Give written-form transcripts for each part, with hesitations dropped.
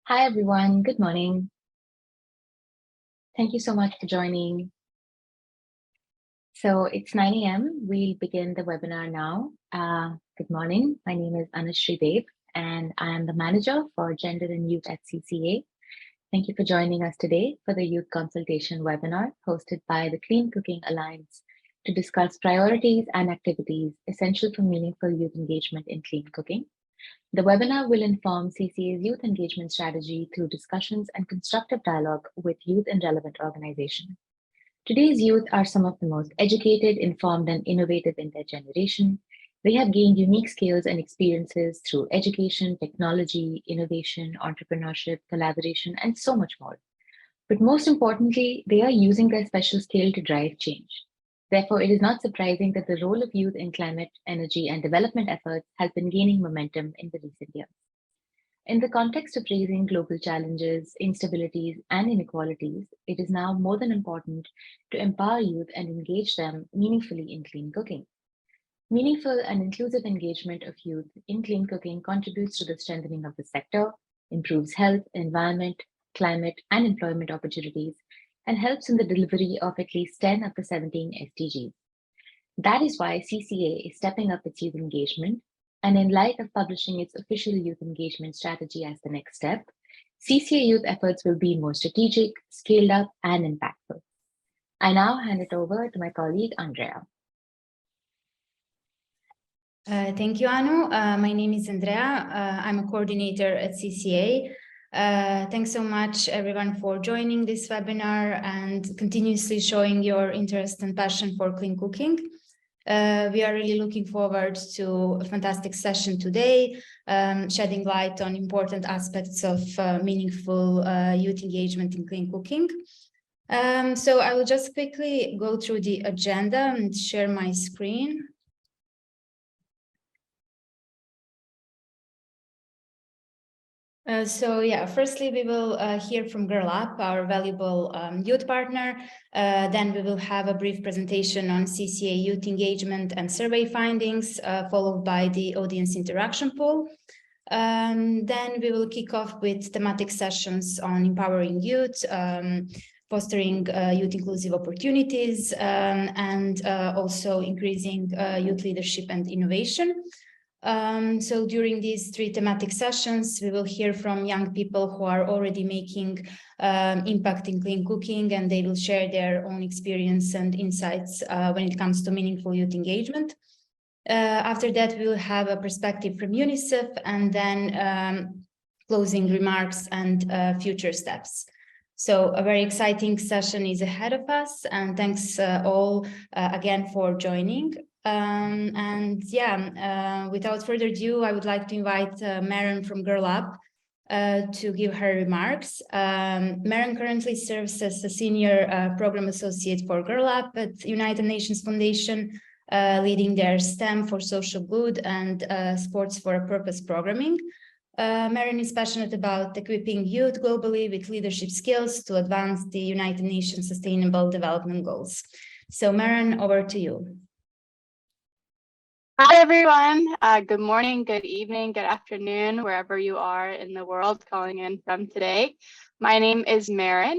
Hi, everyone. Good morning. Thank you so much for joining. So it's 9 a.m. We'll begin the webinar now. Good morning. My name is Anushree Dev, and I am the manager for Gender and Youth at CCA. Thank you for joining us today for the Youth Consultation Webinar hosted by the Clean Cooking Alliance to discuss priorities and activities essential for meaningful youth engagement in clean cooking. The webinar will inform CCA's youth engagement strategy through discussions and constructive dialogue with youth and relevant organizations. Today's youth are some of the most educated, informed, and innovative in their generation. They have gained unique skills and experiences through education, technology, innovation, entrepreneurship, collaboration, and so much more. But most importantly, they are using their special skill to drive change. Therefore, it is not surprising that the role of youth in climate, energy, and development efforts has been gaining momentum in the recent years. In the context of raising global challenges, instabilities, and inequalities, it is now more than important to empower youth and engage them meaningfully in clean cooking. Meaningful and inclusive engagement of youth in clean cooking contributes to the strengthening of the sector, improves health, environment, climate, and employment opportunities, and helps in the delivery of at least 10 of the 17 SDGs. That is why CCA is stepping up its youth engagement, and in light of publishing its official youth engagement strategy as the next step, CCA youth efforts will be more strategic, scaled up, and impactful. I now hand it over to my colleague, Andrea. Thank you, Anu. My name is Andrea. I'm a coordinator at CCA. Thanks so much, everyone, for joining this webinar and continuously showing your interest and passion for clean cooking. We are really looking forward to a fantastic session today, shedding light on important aspects of meaningful youth engagement in clean cooking. So I will just quickly go through the agenda and share my screen. Firstly, we will hear from GirlUp, our valuable youth partner. Then we will have a brief presentation on CCA youth engagement and survey findings, followed by the audience interaction poll. Then we will kick off with thematic sessions on empowering youth, fostering youth inclusive opportunities, and also increasing youth leadership and innovation. So during these three thematic sessions, we will hear from young people who are already making impact in clean cooking, and they will share their own experience and insights when it comes to meaningful youth engagement. After that, we will have a perspective from UNICEF, and then closing remarks and future steps. So a very exciting session is ahead of us, and thanks all again for joining. Without further ado, I would like to invite Maren from GirlUp to give her remarks. Maren currently serves as a senior program associate for GirlUp at United Nations Foundation, leading their STEM for social good and sports for a purpose programming. Maren is passionate about equipping youth globally with leadership skills to advance the United Nations Sustainable Development Goals. So Maren, over to you. Hi, everyone. Good morning, good evening, good afternoon, wherever you are in the world calling in from today. My name is Maren.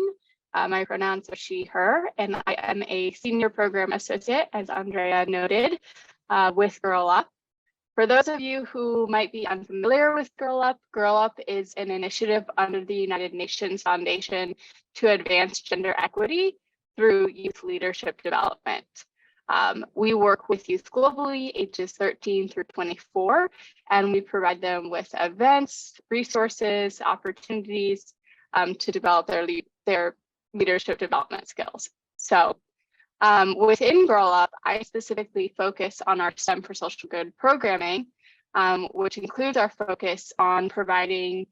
My pronouns are she, her, and I am a senior program associate, as Andrea noted, with GirlUp. For those of you who might be unfamiliar with GirlUp, GirlUp is an initiative under the United Nations Foundation to advance gender equity through youth leadership development. We work with youth globally, ages 13 through 24, and we provide them with events, resources, opportunities to develop their leadership development skills. So within GirlUp, I specifically focus on our STEM for social good programming, which includes our focus on providing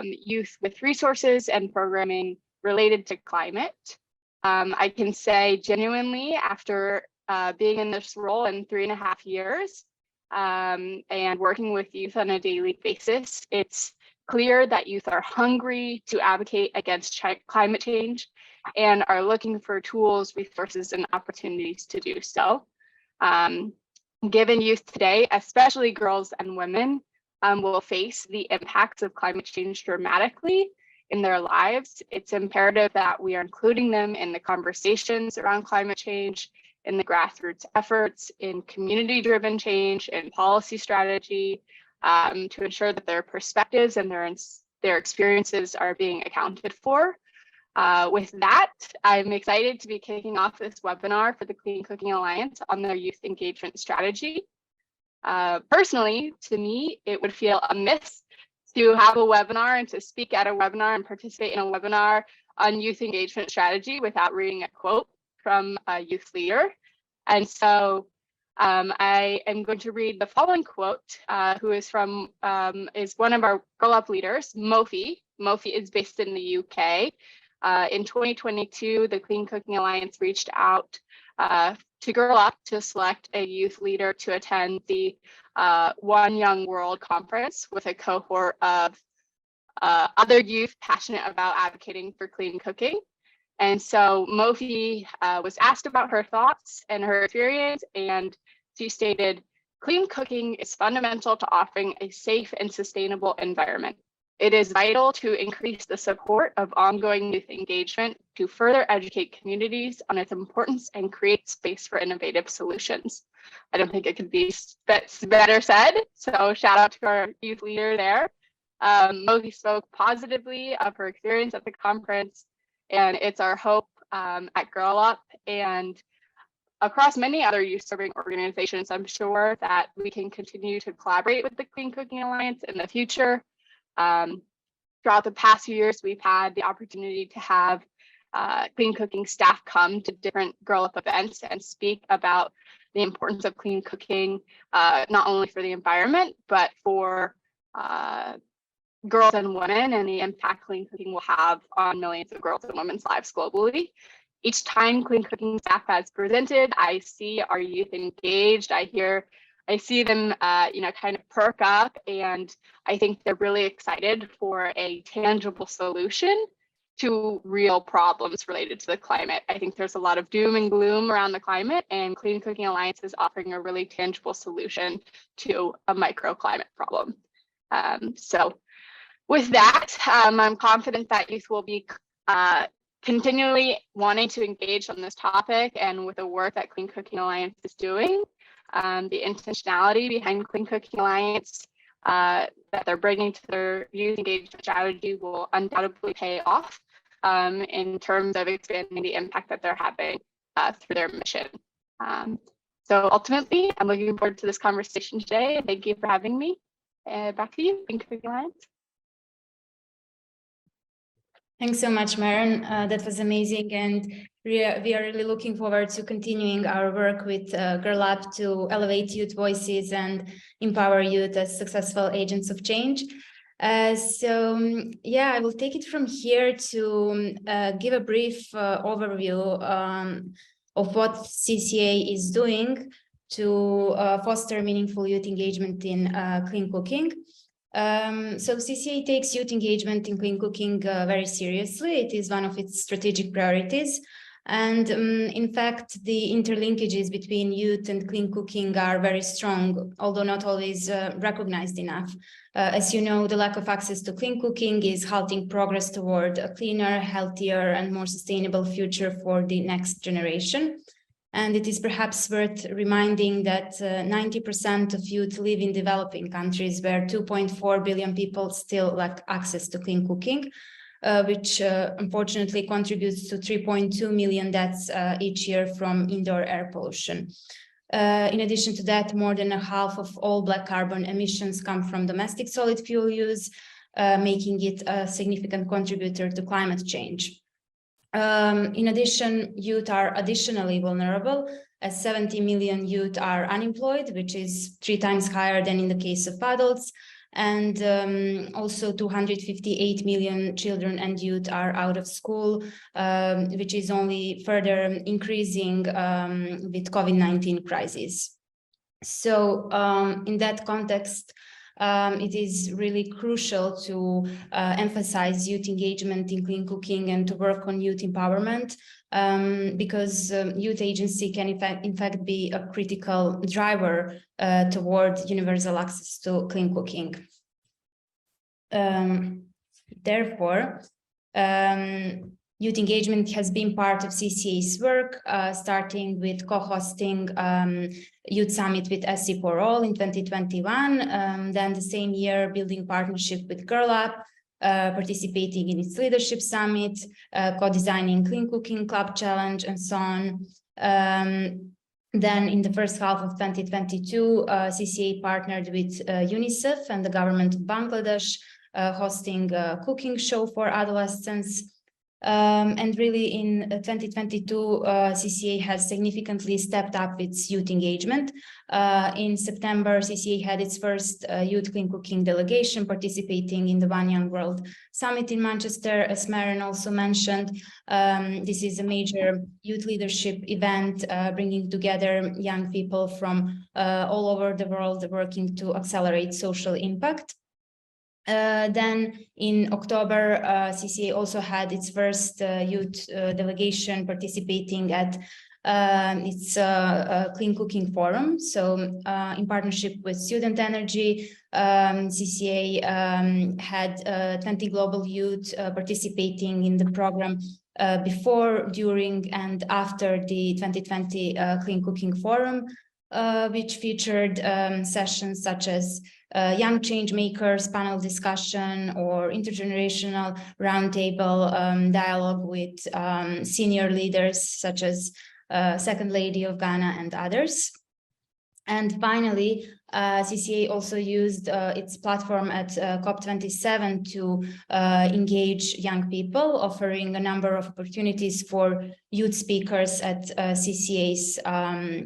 youth with resources and programming related to climate. I can say genuinely, after being in this role in 3.5 years and working with youth on a daily basis, it's clear that youth are hungry to advocate against climate change and are looking for tools, resources, and opportunities to do so. Given youth today, especially girls and women, will face the impacts of climate change dramatically in their lives. It's imperative that we are including them in the conversations around climate change, in the grassroots efforts, in community-driven change, in policy strategy, to ensure that their perspectives and their experiences are being accounted for. With that, I'm excited to be kicking off this webinar for the Clean Cooking Alliance on their youth engagement strategy. Personally, to me, it would feel amiss to have a webinar and to speak at a webinar and participate in a webinar on youth engagement strategy without reading a quote from a youth leader. And so I am going to read the following quote, who is from, is one of our GirlUp leaders, Mofi. Mofi is based in the UK. In 2022, the Clean Cooking Alliance reached out to GirlUp to select a youth leader to attend the One Young World Conference with a cohort of other youth passionate about advocating for clean cooking. And so Mofi was asked about her thoughts and her experience, and she stated, "Clean cooking is fundamental to offering a safe and sustainable environment. It is vital to increase the support of ongoing youth engagement to further educate communities on its importance and create space for innovative solutions." I don't think it could be better said. So shout out to our youth leader there. Mofi spoke positively of her experience at the conference, and it's our hope at GirlUp and across many other youth serving organizations, I'm sure, that we can continue to collaborate with the Clean Cooking Alliance in the future. Throughout the past few years, we've had the opportunity to have clean cooking staff come to different GirlUp events and speak about the importance of clean cooking, not only for the environment, but for girls and women and the impact clean cooking will have on millions of girls and women's lives globally. Each time clean cooking staff has presented, I see our youth engaged. I see them, kind of perk up, and I think they're really excited for a tangible solution to real problems related to the climate. I think there's a lot of doom and gloom around the climate, and Clean Cooking Alliance is offering a really tangible solution to a microclimate problem. So with that, I'm confident that youth will be continually wanting to engage on this topic and with the work that Clean Cooking Alliance is doing. The intentionality behind Clean Cooking Alliance that they're bringing to their youth engagement strategy will undoubtedly pay off in terms of expanding the impact that they're having through their mission. So ultimately, I'm looking forward to this conversation today. Thank you for having me. Back to you, Clean Cooking Alliance. Thanks so much, Maren. That was amazing, and we are really looking forward to continuing our work with GirlUp to elevate youth voices and empower youth as successful agents of change. Yeah, I will take it from here to give a brief overview of what CCA is doing to foster meaningful youth engagement in clean cooking. So CCA takes youth engagement in clean cooking very seriously. It is one of its strategic priorities. And in fact, the interlinkages between youth and clean cooking are very strong, although not always recognized enough. As you know, the lack of access to clean cooking is halting progress toward a cleaner, healthier, and more sustainable future for the next generation. And it is perhaps worth reminding that 90% of youth live in developing countries where 2.4 billion people still lack access to clean cooking, which unfortunately contributes to 3.2 million deaths each year from indoor air pollution. In addition to that, more than a half of all black carbon emissions come from domestic solid fuel use, making it a significant contributor to climate change. In addition, youth are additionally vulnerable, as 70 million youth are unemployed, which is 3 times higher than in the case of adults. And also 258 million children and youth are out of school, which is only further increasing with COVID-19 crisis. So in that context, it is really crucial to emphasize youth engagement in clean cooking and to work on youth empowerment, because youth agency can in fact be a critical driver toward universal access to clean cooking. Therefore, youth engagement has been part of CCA's work, starting with co-hosting Youth Summit with SC for All in 2021. Then the same year, building partnership with GirlUp, participating in its leadership summit, co-designing Clean Cooking Club Challenge, and so on. Then in the first half of 2022, CCA partnered with UNICEF and the government of Bangladesh, hosting a cooking show for adolescents. And really in 2022, CCA has significantly stepped up its youth engagement. In September, CCA had its first youth clean cooking delegation participating in the One Young World Summit in Manchester, as Maren also mentioned. This is a major youth leadership event, bringing together young people from all over the world working to accelerate social impact. Then in October, CCA also had its first youth delegation participating at its Clean Cooking Forum. So in partnership with Student Energy, CCA had 20 global youth participating in the program before, during, and after the 2020 Clean Cooking Forum, which featured sessions such as young change makers panel discussion or intergenerational roundtable dialogue with senior leaders such as Second Lady of Ghana and others. And finally, CCA also used its platform at COP27 to engage young people, offering a number of opportunities for youth speakers at CCA's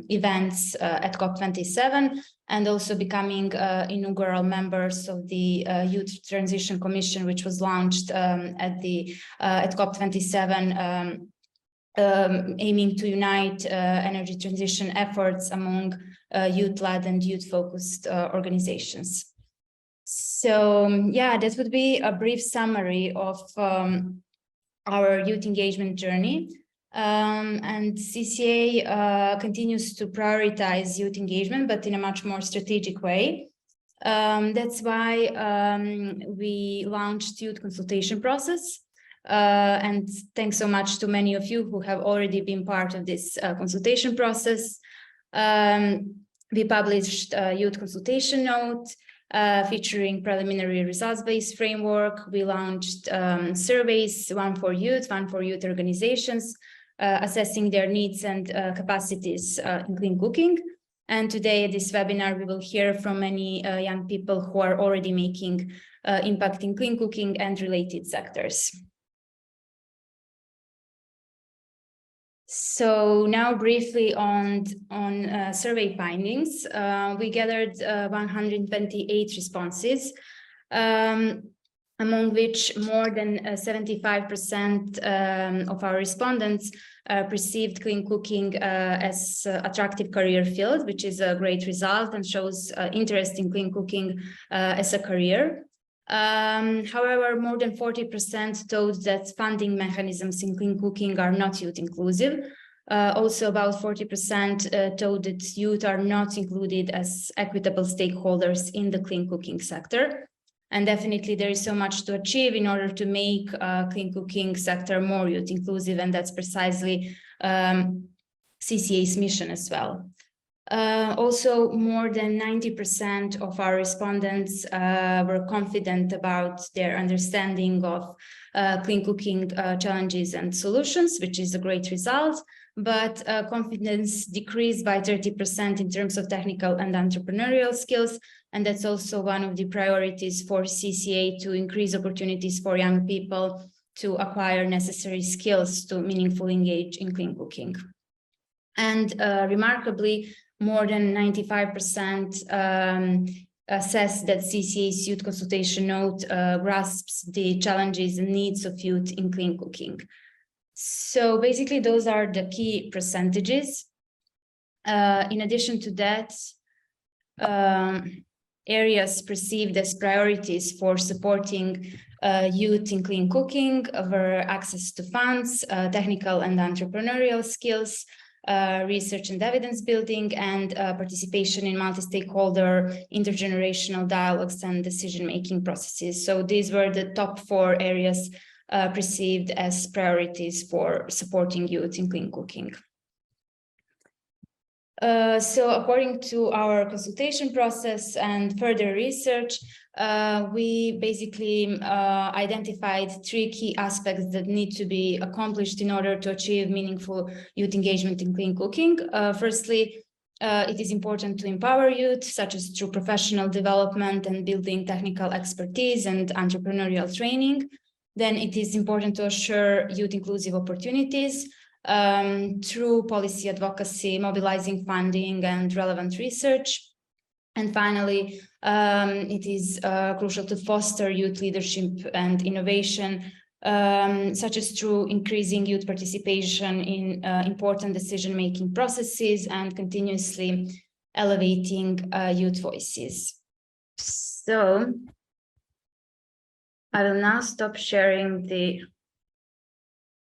events at COP27, and also becoming inaugural members of the Youth Transition Commission, which was launched at COP27, aiming to unite energy transition efforts among youth-led and youth-focused organizations. So yeah, that would be a brief summary of our youth engagement journey. And CCA continues to prioritize youth engagement, but in a much more strategic way. That's why we launched Youth Consultation process. And thanks so much to many of you who have already been part of this consultation process. We published a youth consultation note featuring preliminary results-based framework. We launched surveys, one for youth organizations, assessing their needs and capacities in clean cooking. And today at this webinar, we will hear from many young people who are already making impact in clean cooking and related sectors. So now briefly on survey findings, we gathered 128 responses, among which more than 75% of our respondents perceived clean cooking as attractive career field, which is a great result and shows interest in clean cooking as a career. However, more than 40% told that funding mechanisms in clean cooking are not youth inclusive. Also, about 40% told that youth are not included as equitable stakeholders in the clean cooking sector. And definitely there is so much to achieve in order to make clean cooking sector more youth inclusive, and that's precisely CCA's mission as well. Also, more than 90% of our respondents were confident about their understanding of clean cooking challenges and solutions, which is a great result. But confidence decreased by 30% in terms of technical and entrepreneurial skills. And that's also one of the priorities for CCA, to increase opportunities for young people to acquire necessary skills to meaningfully engage in clean cooking. And remarkably, more than 95% assess that CCA's youth consultation note grasps the challenges and needs of youth in clean cooking. So basically, those are the key percentages. In addition to that, areas perceived as priorities for supporting youth in clean cooking were access to funds, technical and entrepreneurial skills, research and evidence building, and participation in multi-stakeholder, intergenerational dialogues and decision-making processes. So these were the top 4 areas perceived as priorities for supporting youth in clean cooking. So according to our consultation process and further research, we basically identified 3 key aspects that need to be accomplished in order to achieve meaningful youth engagement in clean cooking. Firstly, it is important to empower youth, such as through professional development and building technical expertise and entrepreneurial training. Then it is important to assure youth inclusive opportunities through policy advocacy, mobilizing funding and relevant research. And finally, it is crucial to foster youth leadership and innovation, such as through increasing youth participation in important decision-making processes and continuously elevating youth voices. So I will now stop sharing the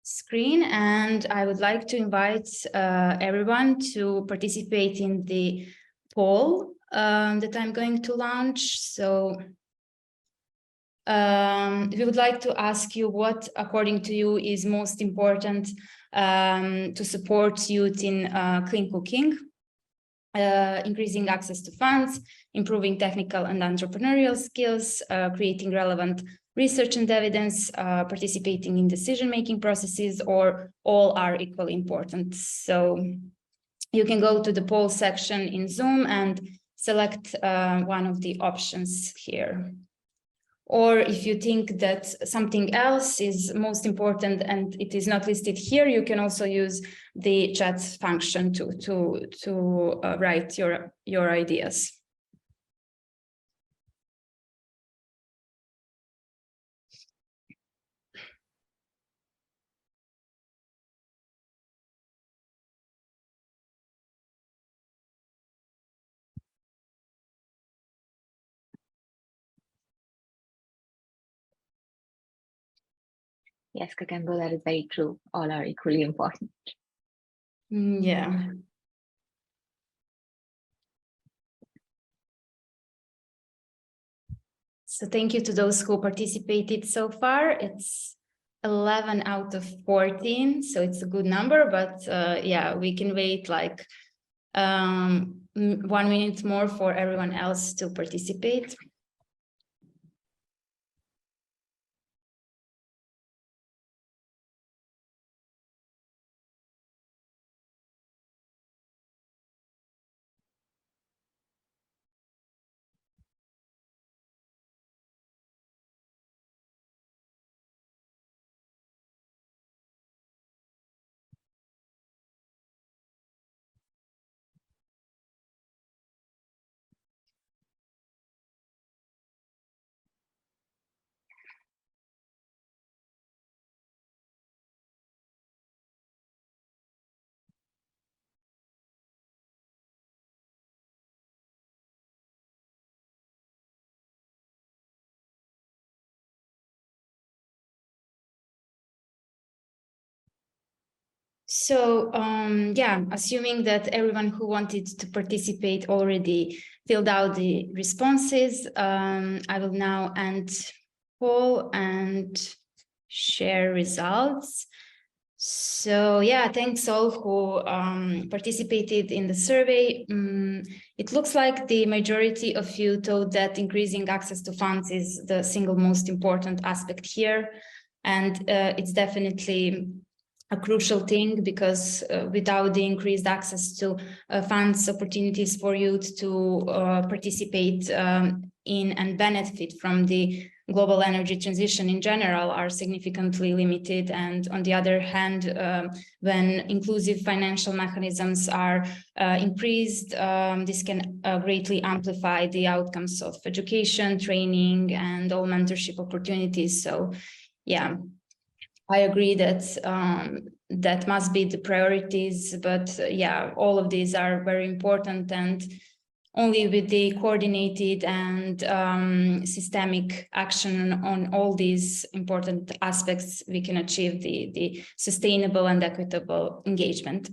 screen, and I would like to invite everyone to participate in the poll that I'm going to launch. So we would like to ask you what, according to you, is most important to support youth in clean cooking, increasing access to funds, improving technical and entrepreneurial skills, creating relevant research and evidence, participating in decision-making processes, or all are equally important. So you can go to the poll section in Zoom and select one of the options here. Or if you think that something else is most important and it is not listed here, you can also use the chat function to write your ideas. Yes, Kakembo, that is very true. All are equally important. Yeah. So thank you to those who participated so far. It's 11 out of 14, so it's a good number, but yeah, we can wait like 1 minute more for everyone else to participate. So yeah, assuming that everyone who wanted to participate already filled out the responses, I will now end poll and share results. So yeah, thanks all who participated in the survey. It looks like the majority of you thought that increasing access to funds is the single most important aspect here. And it's definitely a crucial thing, because without the increased access to funds, opportunities for youth to participate in and benefit from the global energy transition in general are significantly limited. And on the other hand, when inclusive financial mechanisms are increased, this can greatly amplify the outcomes of education, training, and all mentorship opportunities. So yeah, I agree that that must be the priorities, but yeah, all of these are very important. And only with the coordinated and systemic action on all these important aspects we can achieve the sustainable and equitable engagement.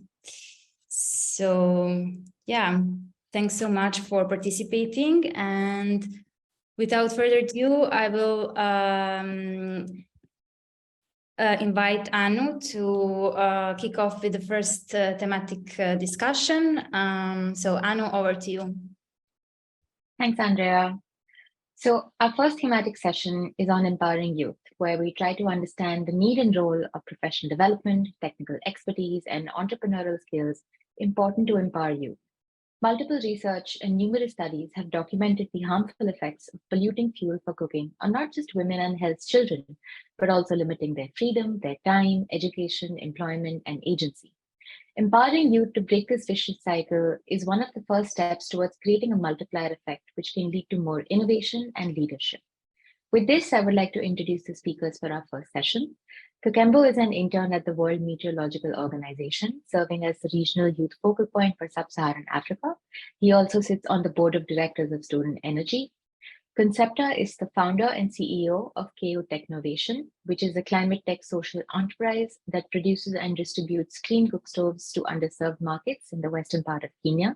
So yeah, thanks so much for participating, and without further ado, I will invite Anu to kick off with the first thematic discussion. So Anu, over to you. Thanks, Andrea. So our first thematic session is on empowering youth, where we try to understand the need and role of professional development, technical expertise, and entrepreneurial skills important to empower youth. Multiple research and numerous studies have documented the harmful effects of polluting fuel for cooking on not just women and health children, but also limiting their freedom, their time, education, employment, and agency. Empowering youth to break this vicious cycle is one of the first steps towards creating a multiplier effect, which can lead to more innovation and leadership. With this, I would like to introduce the speakers for our first session. Kakembo is an intern at the World Meteorological Organization, serving as the regional youth focal point for Sub-Saharan Africa. He also sits on the board of directors of Student Energy. Concepta is the founder and CEO of KO Technovation, which is a climate tech social enterprise that produces and distributes clean cook stoves to underserved markets in the western part of Kenya.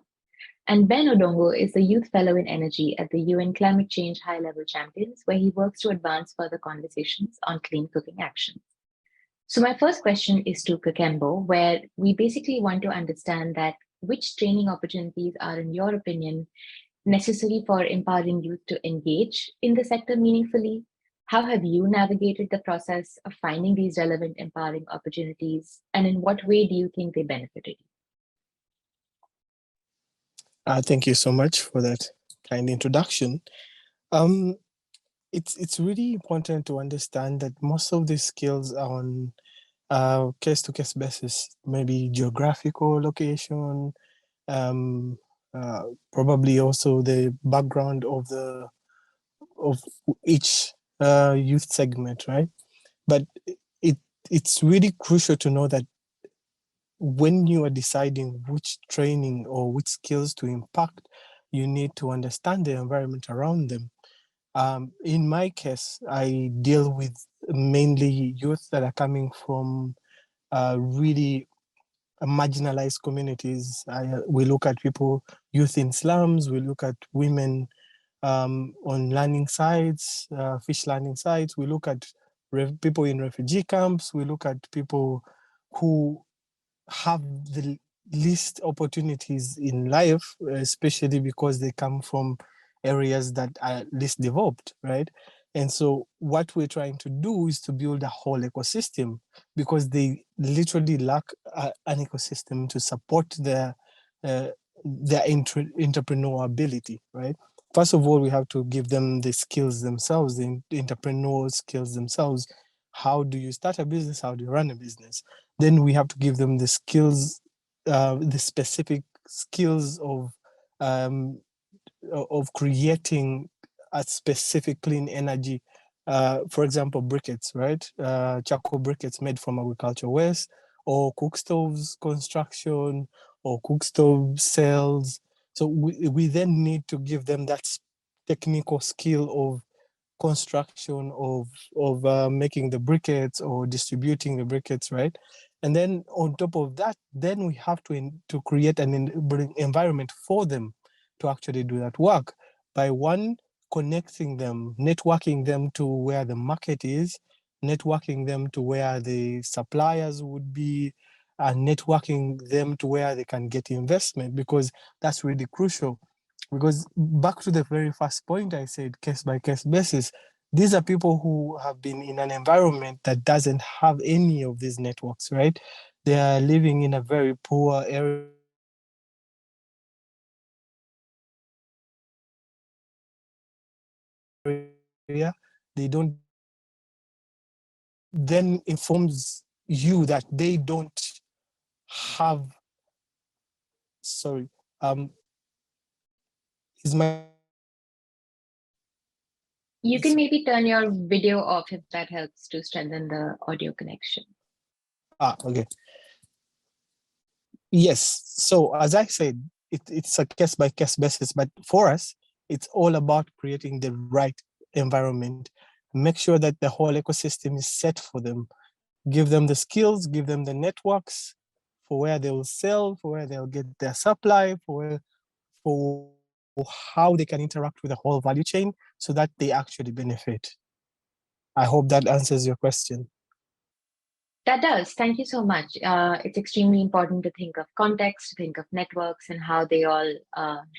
And Ben Odongo is the Youth Fellow in Energy at the UN Climate Change High-Level Champions, where he works to advance further conversations on clean cooking actions. So my first question is to Kakembo, where we basically want to understand that which training opportunities are, in your opinion, necessary for empowering youth to engage in the sector meaningfully? How have you navigated the process of finding these relevant empowering opportunities? And in what way do you think they benefited you? Thank you so much for that kind introduction. It's really important to understand that most of these skills are on case-to-case basis, maybe geographical location, probably also the background of each youth segment, right? But it's really crucial to know that when you are deciding which training or which skills to impact, you need to understand the environment around them. In my case, I deal with mainly youth that are coming from really marginalized communities. We look at youth in slums, we look at women on landing sites, fish landing sites, we look at people in refugee camps, we look at people who have the least opportunities in life, especially because they come from areas that are least developed, right? And so what we're trying to do is to build a whole ecosystem, because they literally lack an ecosystem to support their entrepreneurial ability, right? First of all, we have to give them the skills themselves, the entrepreneurial skills themselves. How do you start a business? How do you run a business? Then we have to give them the skills, the specific skills of creating a specific clean energy. For example, briquettes, right? Charcoal briquettes made from agricultural waste, or cook stoves construction, or cook stove cells. So we then need to give them that technical skill of construction of making the briquettes or distributing the briquettes, right? And then on top of that, then we have to create an environment for them to actually do that work by connecting them, networking them to where the market is, networking them to where the suppliers would be, and networking them to where they can get investment, because that's really crucial. Because back to the very first point I said, case by case basis, these are people who have been in an environment that doesn't have any of these networks, right? They are living in a very poor area. They don't, then informs you that they don't have, sorry, is my... You can maybe turn your video off if that helps to strengthen the audio connection. Okay. Yes, so as I said, it's a case by case basis. But for us, it's all about creating the right environment, make sure that the whole ecosystem is set for them, give them the skills, give them the networks for where they will sell, for where they'll get their supply, for how they can interact with the whole value chain so that they actually benefit. I hope that answers your question. That does. Thank you so much. It's extremely important to think of context, think of networks, and how they all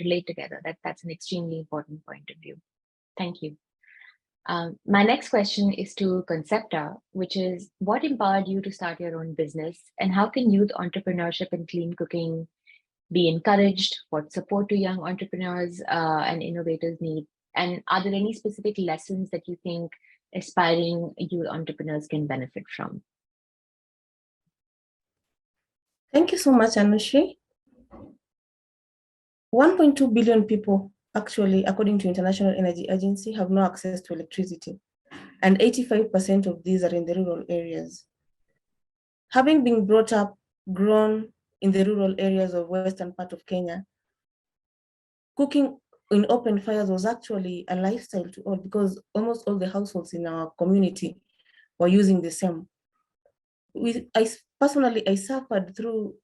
relate together. That's an extremely important point of view. Thank you. My next question is to Concepta, which is, what empowered you to start your own business, and how can youth entrepreneurship in clean cooking be encouraged? What support do young entrepreneurs and innovators need? And are there any specific lessons that you think aspiring youth entrepreneurs can benefit from? Thank you so much, Anushri. 1.2 billion people, actually, according to International Energy Agency, have no access to electricity, and 85% of these are in the rural areas. Having been brought up, grown in the rural areas of western part of Kenya, cooking in open fires was actually a lifestyle to all, because almost all the households in our community were using the same. I suffered through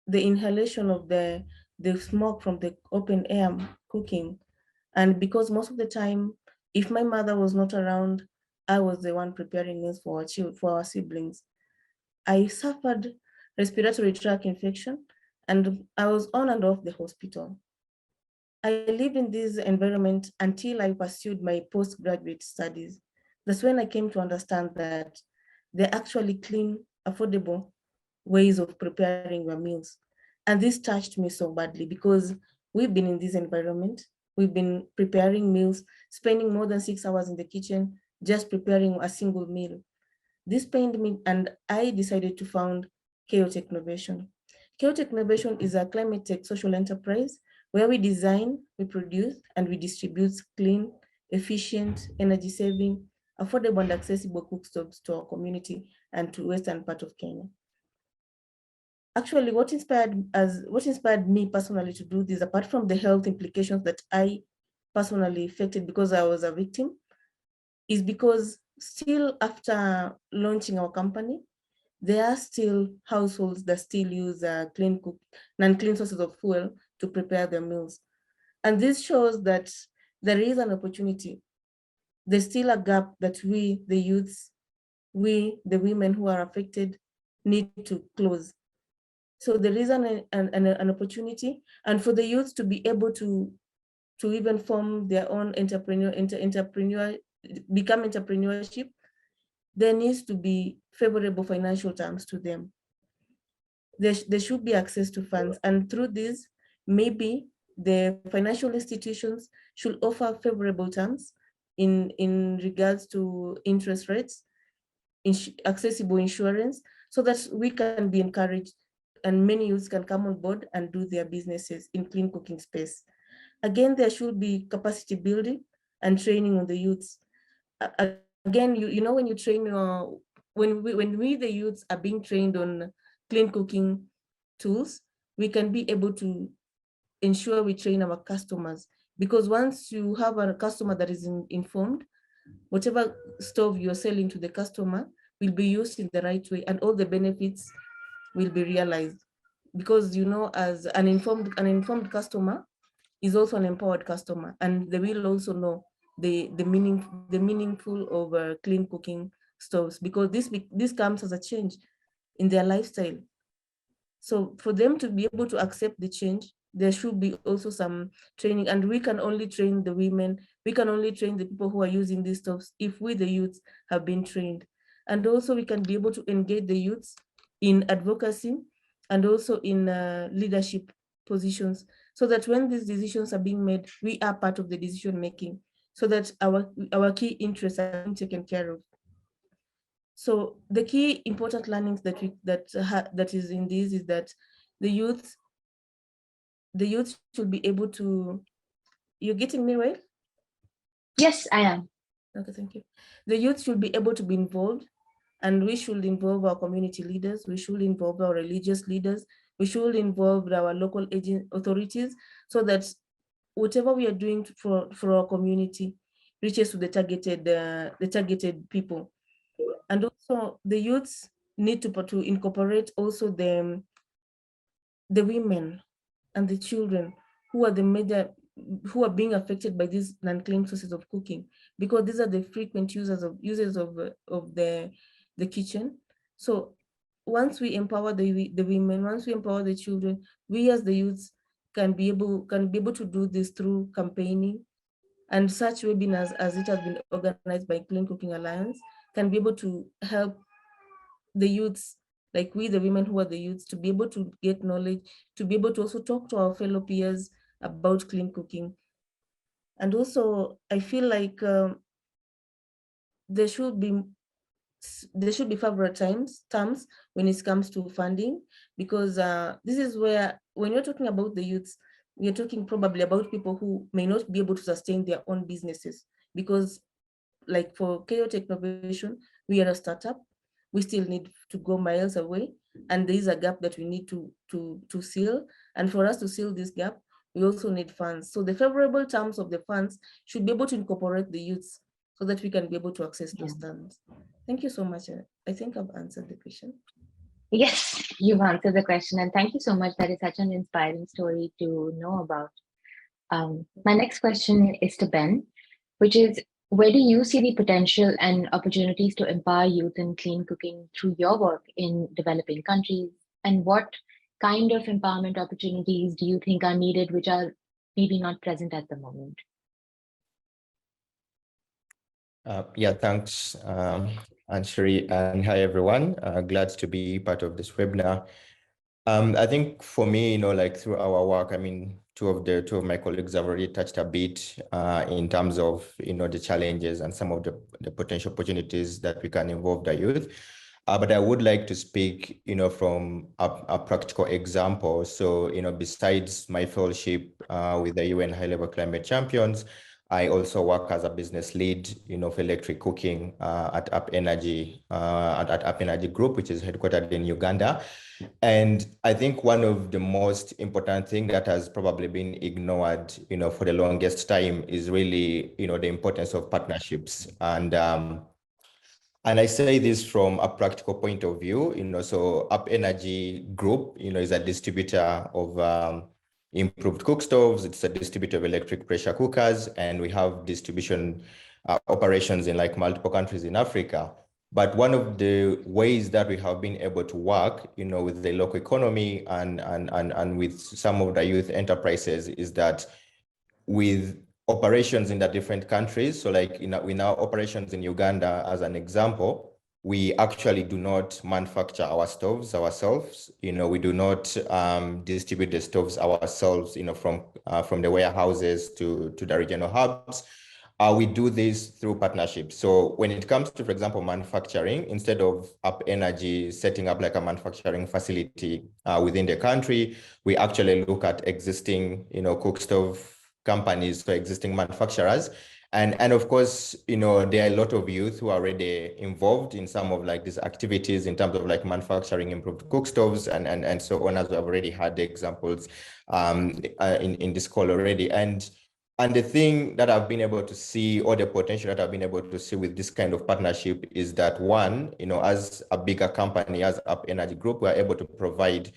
the inhalation of the smoke from the open air cooking. And because most of the time, if my mother was not around, I was the one preparing meals for our siblings. I suffered respiratory tract infection, and I was on and off the hospital. I lived in this environment until I pursued my postgraduate studies. That's when I came to understand that they're actually clean, affordable ways of preparing your meals. And this touched me so badly, because we've been in this environment. We've been preparing meals, spending more than 6 hours in the kitchen, just preparing a single meal. This pained me, and I decided to found Chaotic Innovation. Chaotic Innovation is a climate tech social enterprise where we design, we produce, and we distribute clean, efficient, energy-saving, affordable, and accessible cookstoves to our community and to western part of Kenya. Actually, what inspired me personally to do this, apart from the health implications that I personally affected because I was a victim, is because still after launching our company, there are still households that still use non-clean sources of fuel to prepare their meals. And this shows that there is an opportunity. There's still a gap that we, the youths, we, the women who are affected, need to close. So there is an opportunity, and for the youths to be able to even form their own become entrepreneurship, there needs to be favorable financial terms to them. There should be access to funds, and through this, maybe the financial institutions should offer favorable terms in regards to interest rates, accessible insurance, so that we can be encouraged and many youths can come on board and do their businesses in clean cooking space. Again, there should be capacity building and training on the youths. Again, you know, when you train, when we the youths are being trained on clean cooking tools, we can be able to ensure we train our customers, because once you have a customer that is informed, whatever stove you're selling to the customer will be used in the right way, and all the benefits will be realized. Because, you know, as an informed customer is also an empowered customer, and they will also know the meaningful of clean cooking stoves, because this comes as a change in their lifestyle. So for them to be able to accept the change, there should be also some training, and we can only train the women, we can only train the people who are using these stoves if we, the youths, have been trained. And also we can be able to engage the youths in advocacy and also in leadership positions, so that when these decisions are being made, we are part of the decision making, so that our key interests are being taken care of. So the key important learnings that is in this is that the youth should be able to. You're getting me right? Yes, I am. Okay, thank you. The youth should be able to be involved, and we should involve our community leaders. We should involve our religious leaders. We should involve our local authorities so that whatever we are doing for our community reaches to the targeted people. And also the youths need to incorporate also the women and the children who are being affected by these non-clean sources of cooking, because these are the frequent users of the kitchen. So once we empower the women, once we empower the children, we as the youths can be able to do this through campaigning, and such webinars as it has been organized by Clean Cooking Alliance can be able to help the youths, like we, the women who are the youths, to be able to get knowledge, to be able to also talk to our fellow peers about clean cooking. And also, I feel like there should be favorite terms when it comes to funding, because this is where, when you're talking about the youths, we're talking probably about people who may not be able to sustain their own businesses, because like for KO Technovation, we are a startup. We still need to go miles away, and there is a gap that we need to seal. And for us to seal this gap, we also need funds. So the favorable terms of the funds should be able to incorporate the youths so that we can be able to access those funds. Thank you so much. I think I've answered the question. Yes, you've answered the question, and thank you so much. That is such an inspiring story to know about. My next question is to Ben, which is, where do you see the potential and opportunities to empower youth in clean cooking through your work in developing countries? And what kind of empowerment opportunities do you think are needed, which are maybe not present at the moment? Yeah, thanks, Anshri, and hi, everyone. Glad to be part of this webinar. I think for me, like through our work, I mean, two of my colleagues have already touched a bit in terms of, the challenges and some of the potential opportunities that we can involve the youth. But I would like to speak, from a practical example. So, besides my fellowship with the UN High-Level Climate Champions, I also work as a business lead, for electric cooking at Up Energy, at Up Energy Group, which is headquartered in Uganda. And I think one of the most important thing that has probably been ignored, for the longest time is really, the importance of partnerships. And I say this from a practical point of view, so Up Energy Group, is a distributor of improved cook stoves. It's a distributor of electric pressure cookers, and we have distribution operations in like multiple countries in Africa. But one of the ways that we have been able to work, with the local economy and with some of the youth enterprises is that with operations in the different countries, so like in our operations in Uganda, as an example, we actually do not manufacture our stoves ourselves. We do not distribute the stoves ourselves, from the warehouses to the regional hubs. We do this through partnerships. So when it comes to, for example, manufacturing, instead of Up Energy setting up like a manufacturing facility within the country, we actually look at existing, cook stove companies, so existing manufacturers. And of course, there are a lot of youth who are already involved in some of like these activities in terms of like manufacturing improved cook stoves and so on, as we've already had the examples in this call already. And the thing that I've been able to see, or the potential that I've been able to see with this kind of partnership, is that one, as a bigger company, as Up Energy Group, we're able to provide,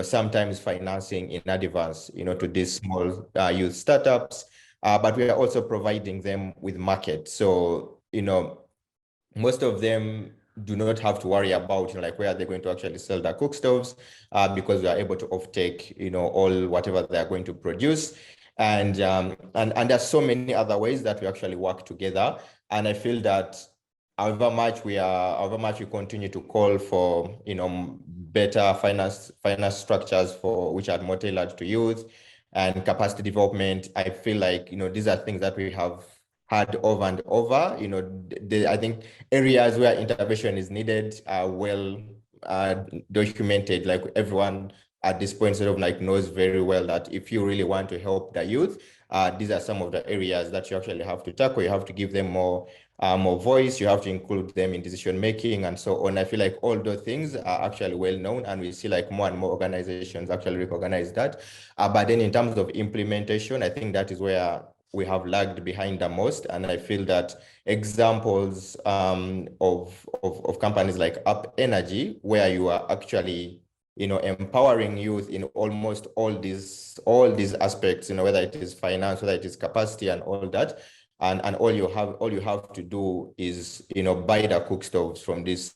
sometimes financing in advance, to these small youth startups, but we are also providing them with market. So, most of them do not have to worry about, like, where they're going to actually sell their cook stoves, because we are able to offtake, all whatever they're going to produce. And there's so many other ways that we actually work together. And I feel that however much we continue to call for, better finance structures which are more tailored to youth and capacity development, I feel like, these are things that we have had over and over. I think areas where intervention is needed are well documented. Like everyone at this point sort of like knows very well that if you really want to help the youth, these are some of the areas that you actually have to tackle. You have to give them more voice. You have to include them in decision making and so on. I feel like all those things are actually well known, and we see like more and more organizations actually recognize that. But then in terms of implementation, I think that is where we have lagged behind the most. And I feel that examples of companies like Up Energy, where you are actually empowering youth in almost all these aspects, whether it is finance, whether it is capacity and all that. And all you have to do is, buy the cook stoves from this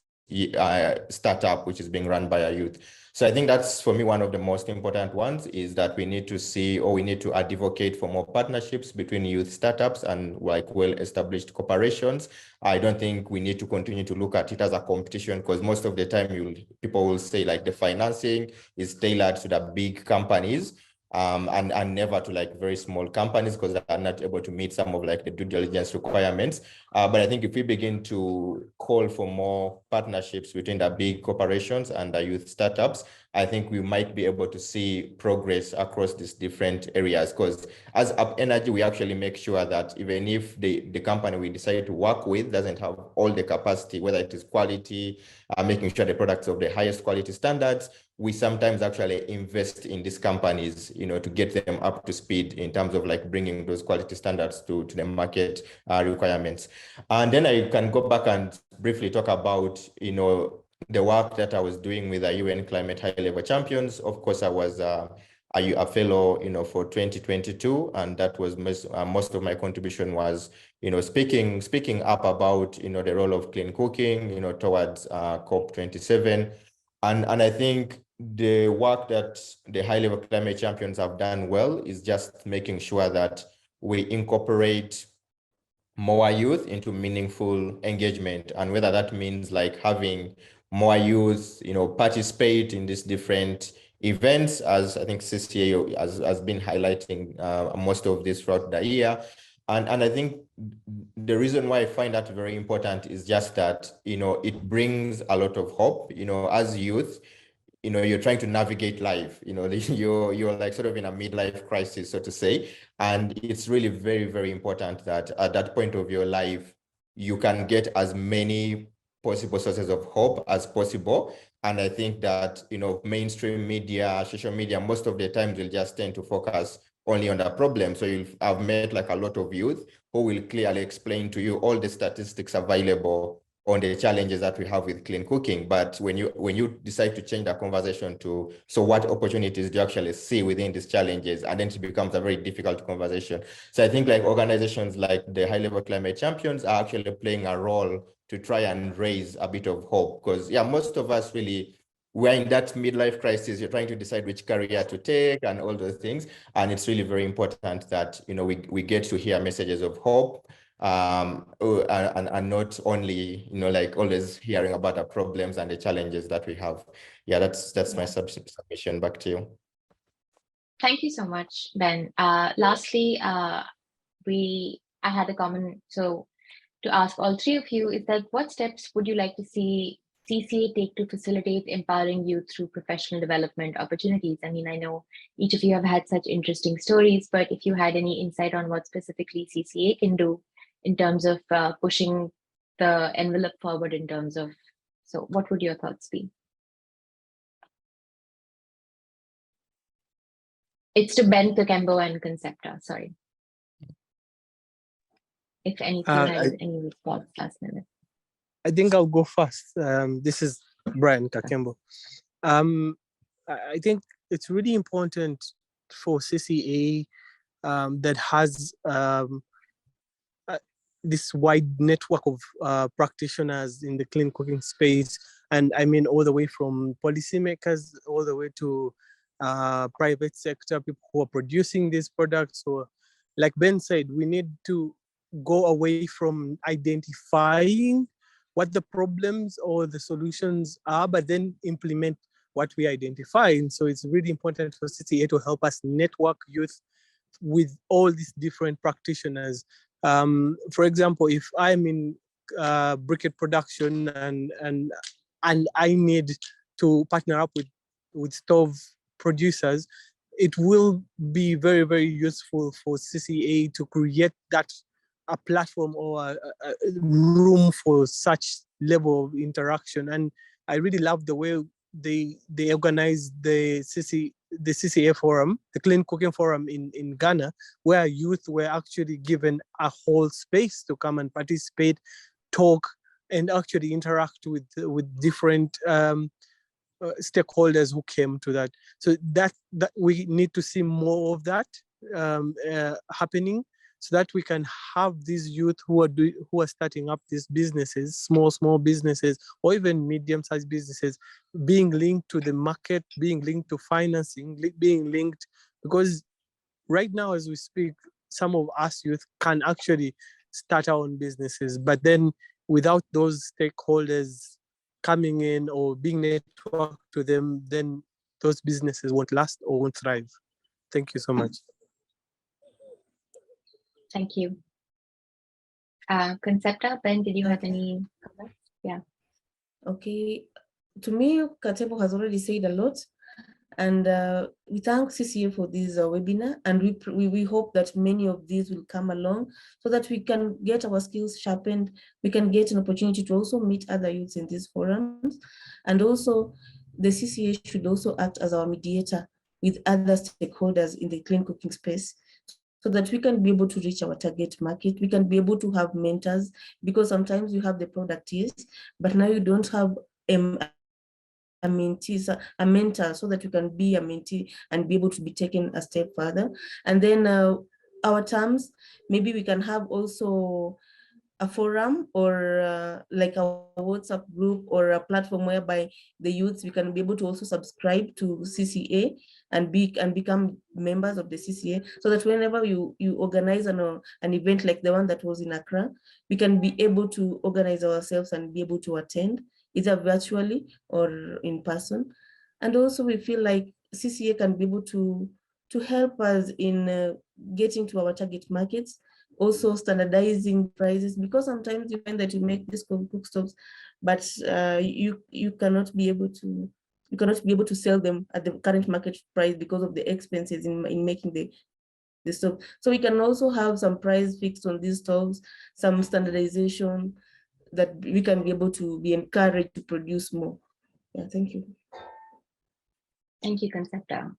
startup, which is being run by a youth. So I think that's, for me, one of the most important ones, is that we need to see, or we need to advocate for more partnerships between youth startups and like well-established corporations. I don't think we need to continue to look at it as a competition, because most of the time people will say like the financing is tailored to the big companies. And never to like very small companies, because they are not able to meet some of like the due diligence requirements. But I think if we begin to call for more partnerships between the big corporations and the youth startups, I think we might be able to see progress across these different areas. Because as Up Energy, we actually make sure that even if the company we decide to work with doesn't have all the capacity, whether it is quality, making sure the products of the highest quality standards, we sometimes actually invest in these companies, to get them up to speed in terms of like bringing those quality standards to the market requirements. And then I can go back and briefly talk about, the work that I was doing with the UN Climate High Level Champions. Of course, I was a fellow, for 2022, and that was most of my contribution was, speaking up about, the role of clean cooking, towards COP27. And I think the work that the high-level climate champions have done well is just making sure that we incorporate more youth into meaningful engagement, and whether that means like having more youth, participate in these different events, as I think CCA has been highlighting most of this throughout the year. And I think the reason why I find that very important is just that, it brings a lot of hope, as youth. You're trying to navigate life, you're like sort of in a midlife crisis, so to say. And it's really very, very important that at that point of your life, you can get as many possible sources of hope as possible. And I think that, mainstream media, social media, most of the times will just tend to focus only on the problem. So I've met like a lot of youth who will clearly explain to you all the statistics available on the challenges that we have with clean cooking. But when you decide to change the conversation to, so what opportunities do you actually see within these challenges? And then it becomes a very difficult conversation. So I think like organizations like the high-level climate champions are actually playing a role to try and raise a bit of hope. Because most of us really, we're in that midlife crisis. You're trying to decide which career to take and all those things. And it's really very important that, we get to hear messages of hope, and not only, like always hearing about the problems and the challenges that we have. That's my submission. Back to you. Thank you so much, Ben. Lastly, I had a comment, so to ask all three of you is that what steps would you like to see CCA take to facilitate empowering youth through professional development opportunities? I mean, I know each of you have had such interesting stories, but if you had any insight on what specifically CCA can do in terms of pushing the envelope forward in terms of, so what would your thoughts be? It's to Ben, Kakembo, and Concepta, sorry. If any of you had any thoughts last minute. I think I'll go first. This is Brian Kakembo. I think it's really important for CCA that has this wide network of practitioners in the clean cooking space. And I mean, all the way from policymakers, all the way to private sector, people who are producing these products. So like Ben said, we need to go away from identifying what the problems or the solutions are, but then implement what we identify. And so it's really important for CCA to help us network youth with all these different practitioners. For example, if I'm in briquette production and I need to partner up with stove producers, it will be very, very useful for CCA to create that a platform or a room for such level of interaction. And I really love the way they organize the CCA forum, the Clean Cooking Forum in Ghana, where youth were actually given a whole space to come and participate, talk, and actually interact with different stakeholders who came to that. So that we need to see more of that happening, so that we can have these youth who are starting up these businesses, small businesses, or even medium-sized businesses, being linked to the market, being linked to financing, being linked, because right now as we speak, some of us youth can actually start our own businesses, but then without those stakeholders coming in or being networked to them, then those businesses won't last or won't thrive. Thank you so much. Thank you. Concepta, Ben, did you have any comments? Yeah. Okay. To me, Katebo has already said a lot. And we thank CCA for this webinar, and we hope that many of these will come along so that we can get our skills sharpened. We can get an opportunity to also meet other youths in these forums. And also the CCA should also act as our mediator with other stakeholders in the clean cooking space, so that we can be able to reach our target market. We can be able to have mentors, because sometimes you have the product, yes, but now you don't have a mentee, a mentor, so that you can be a mentee and be able to be taken a step further. And then our terms, maybe we can have also a forum or like a WhatsApp group or a platform whereby the youths, we can be able to also subscribe to CCA and become members of the CCA, so that whenever you organize an event like the one that was in Accra, we can be able to organize ourselves and be able to attend, either virtually or in person. And also we feel like CCA can be able to help us in getting to our target markets, also standardizing prices, because sometimes you find that you make these cook stoves, but you cannot be able to sell them at the current market price because of the expenses in making the stove. So we can also have some price fixed on these stoves, some standardization, that we can be able to be encouraged to produce more. Yeah, thank you. Thank you, Concepta.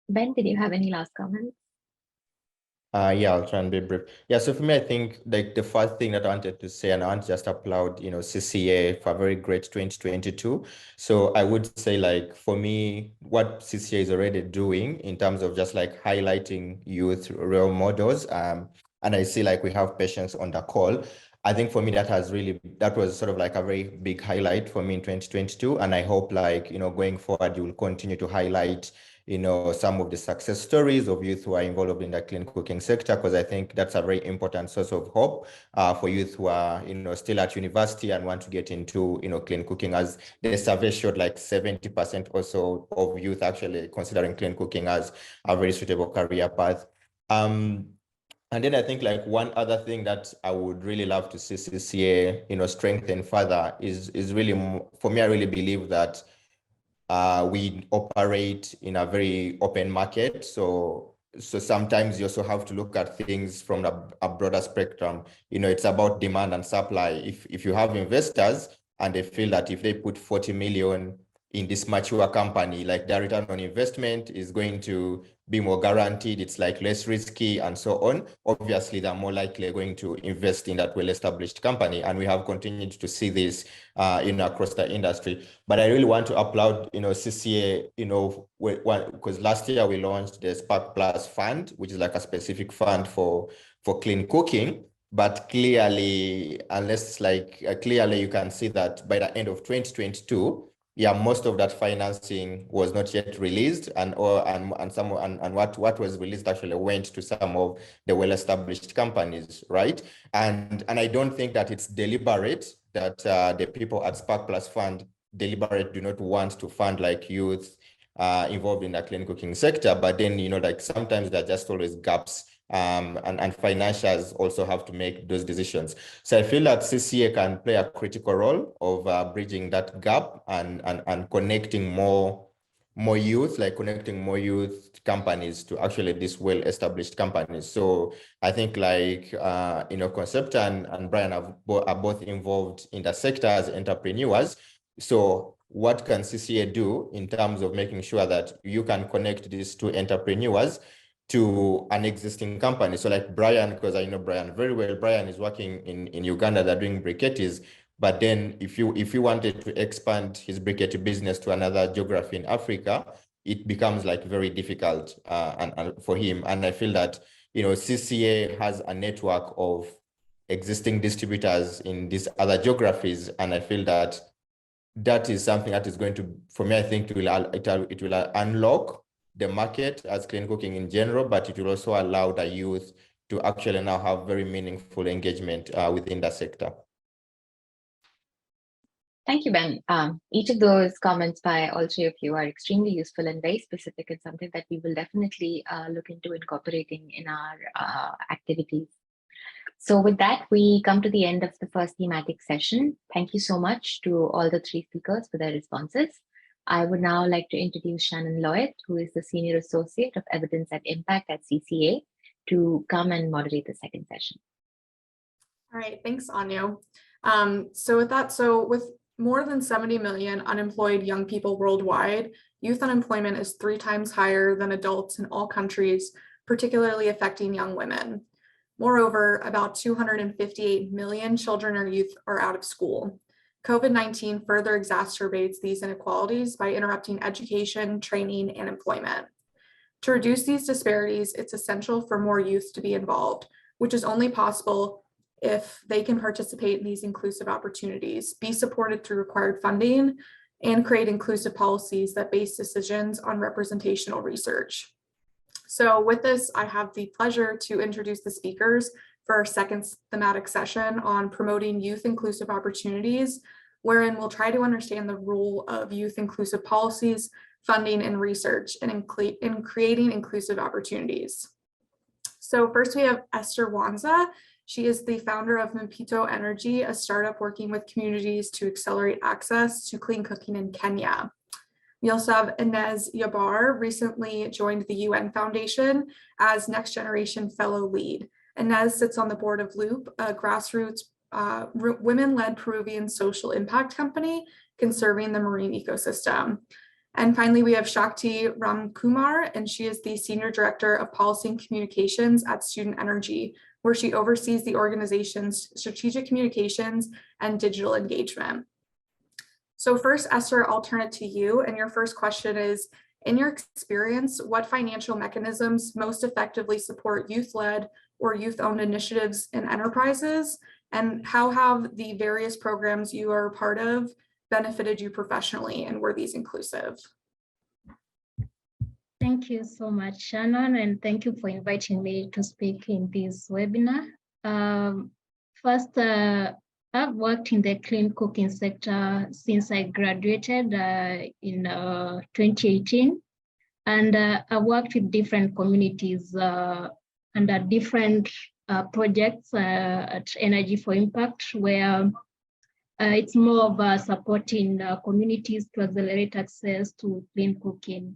Ben, did you have any last comments? Yeah, I'll try and be brief. Yeah, so for me, I think like the first thing that I wanted to say, and I want to just applaud, CCA for a very great 2022. So I would say, like, for me, what CCA is already doing in terms of just like highlighting youth role models, and I see like we have patients on the call. I think for me, that was sort of like a very big highlight for me in 2022. And I hope like, going forward, you will continue to highlight some of the success stories of youth who are involved in the clean cooking sector, because I think that's a very important source of hope for youth who are, still at university and want to get into, clean cooking, as the survey showed like 70% or so of youth actually considering clean cooking as a very suitable career path. And then I think like one other thing that I would really love to see CCA, strengthen further is really, for me, I really believe that we operate in a very open market. So sometimes you also have to look at things from a broader spectrum. It's about demand and supply. If you have investors and they feel that if they put 40 million in this mature company, like their return on investment is going to be more guaranteed, it's like less risky and so on, obviously they're more likely going to invest in that well-established company. And we have continued to see this across the industry. But I really want to applaud CCA, because last year we launched the Spark Plus Fund, which is like a specific fund for clean cooking. But clearly, clearly you can see that by the end of 2022, most of that financing was not yet released, and what was released actually went to some of the well-established companies, right? And I don't think that it's deliberate that the people at Spark Plus Fund do not want to fund like youth involved in the clean cooking sector, but then like sometimes there are just always gaps. And financials also have to make those decisions. So I feel that CCA can play a critical role of bridging that gap and connecting more more youth, like connecting more youth companies to actually these well-established companies. So I think like, Concept and Brian are both involved in the sector as entrepreneurs. So what can CCA do in terms of making sure that you can connect these two entrepreneurs to an existing company? So like Brian, because I know Brian very well, Brian is working in Uganda, they're doing briquettes. But then if you wanted to expand his briquette business to another geography in Africa, it becomes like very difficult and for him. And I feel that, CCA has a network of existing distributors in these other geographies. And I feel that that is something that is going to, for me, I think it will unlock the market as clean cooking in general, but it will also allow the youth to actually now have very meaningful engagement within the sector. Thank you, Ben. Each of those comments by all three of you are extremely useful and very specific, and something that we will definitely look into incorporating in our activities. So with that, we come to the end of the first thematic session. Thank you so much to all the three speakers for their responses. I would now like to introduce Shannon Lloyd, who is the Senior Associate of Evidence and Impact at CCA, to come and moderate the second session. All right, thanks, Anu. With more than 70 million unemployed young people worldwide, youth unemployment is 3 times higher than adults in all countries, particularly affecting young women. Moreover, about 258 million children or youth are out of school. COVID-19 further exacerbates these inequalities by interrupting education, training, and employment. To reduce these disparities, it's essential for more youth to be involved, which is only possible if they can participate in these inclusive opportunities, be supported through required funding, and create inclusive policies that base decisions on representational research. So with this, I have the pleasure to introduce the speakers for our second thematic session on promoting youth inclusive opportunities, wherein we'll try to understand the role of youth inclusive policies, funding, and research in creating inclusive opportunities. So first we have Esther Wanza. She is the founder of Mpito Energy, a startup working with communities to accelerate access to clean cooking in Kenya. We also have Inez Yabar, recently joined the UN Foundation as Next Generation Fellow Lead. Inez sits on the board of Loop, a grassroots women-led Peruvian social impact company conserving the marine ecosystem. And finally, we have Shakti Ramkumar, and she is the Senior Director of Policy and Communications at Student Energy, where she oversees the organization's strategic communications and digital engagement. So first, Esther, I'll turn it to you. And your first question is, in your experience, what financial mechanisms most effectively support youth-led or youth-owned initiatives and enterprises? And how have the various programs you are a part of benefited you professionally, and were these inclusive? Thank you so much, Shannon, and thank you for inviting me to speak in this webinar. First, I've worked in the clean cooking sector since I graduated in 2018, and I worked with different communities under different projects at Energy for Impact, where it's more of supporting communities to accelerate access to clean cooking.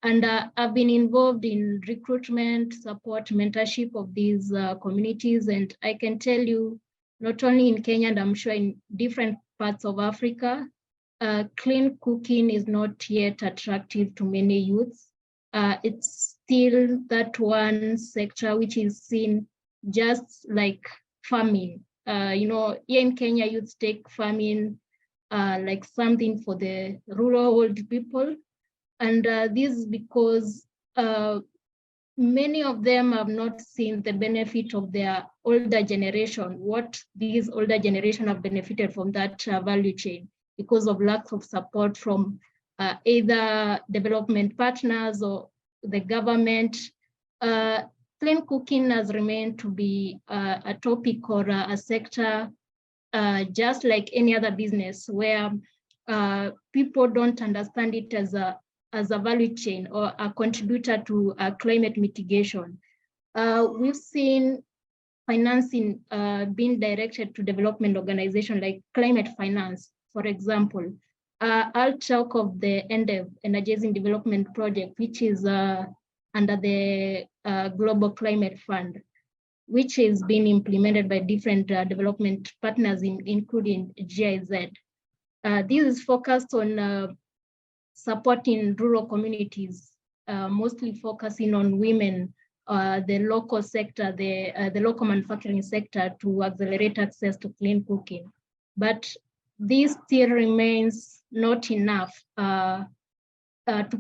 And I've been involved in recruitment, support, mentorship of these communities. And I can tell you, not only in Kenya, and I'm sure in different parts of Africa, clean cooking is not yet attractive to many youths. It's still that one sector which is seen just like farming. Here in Kenya, youths take farming like something for the rural old people. And this is because many of them have not seen the benefit of their older generation, what these older generation have benefited from that value chain, because of lack of support from either development partners or the government. Clean cooking has remained to be a topic or a sector just like any other business, where people don't understand it as a value chain or a contributor to climate mitigation. We've seen financing being directed to development organizations like climate finance, for example, I'll talk of the ENDEV, Energizing Development Project, which is under the Global Climate Fund, which is being implemented by different development partners, including GIZ. This is focused on supporting rural communities, mostly focusing on women, the local sector, the local manufacturing sector, to accelerate access to clean cooking. But this still remains not enough to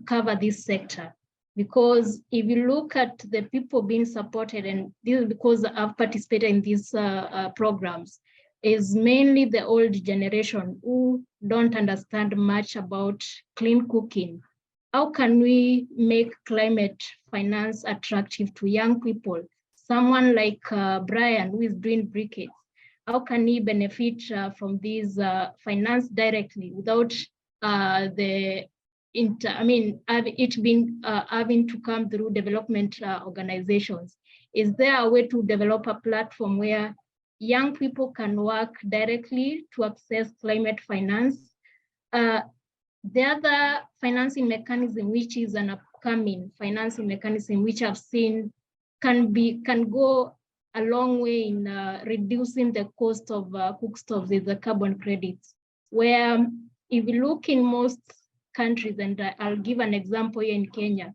cover this sector. Because if you look at the people being supported, and this is because I've participated in these programs, is mainly the old generation who don't understand much about clean cooking. How can we make climate finance attractive to young people? Someone like Brian, who is doing briquettes, how can he benefit from these finance directly without it being having to come through development organizations? Is there a way to develop a platform where young people can work directly to access climate finance? The other financing mechanism, which is an upcoming financing mechanism, which I've seen can go a long way in reducing the cost of cookstoves, is the carbon credits, where if you look in most countries, and I'll give an example here in Kenya,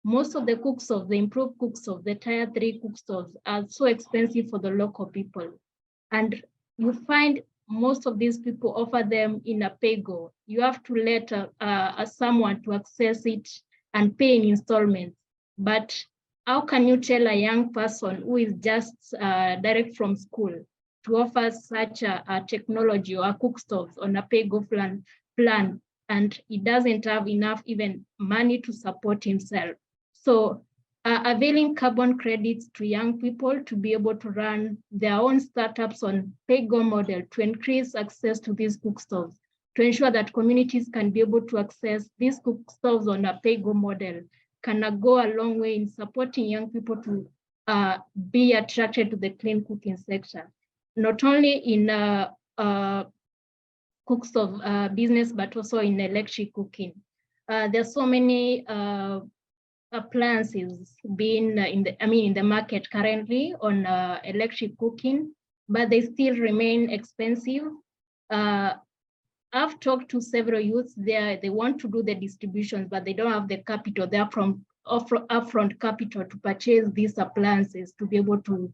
most of the cookstoves, the improved cookstoves, the tier 3 cookstoves, are so expensive for the local people. And you find most of these people offer them in a pay-go. You have to let someone to access it and pay in installments. But how can you tell a young person who is just direct from school to offer such a technology or a cookstoves on a pay-go plan, and he doesn't have enough even money to support himself? So availing carbon credits to young people to be able to run their own startups on pay-go model to increase access to these cookstoves, to ensure that communities can be able to access these cookstoves on a pay-go model, can go a long way in supporting young people to be attracted to the clean cooking sector, not only in cookstove business, but also in electric cooking. There's so many appliances being in the market currently on electric cooking, but they still remain expensive. I've talked to several youths there. They want to do the distributions, but they don't have the capital. They're from upfront capital to purchase these appliances to be able to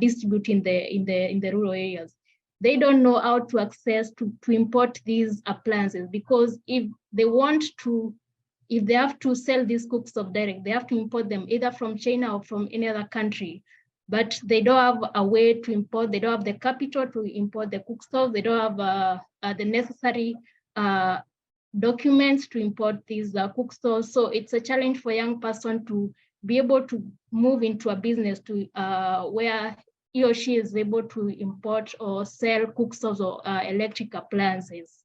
distribute in the rural areas. They don't know how to access to import these appliances, because if they have to sell these cookstoves direct, they have to import them either from China or from any other country. But they don't have a way to import, they don't have the capital to import the cookstoves, they don't have the necessary documents to import these cookstoves. So it's a challenge for a young person to be able to move into a business to where he or she is able to import or sell cookstoves or electric appliances.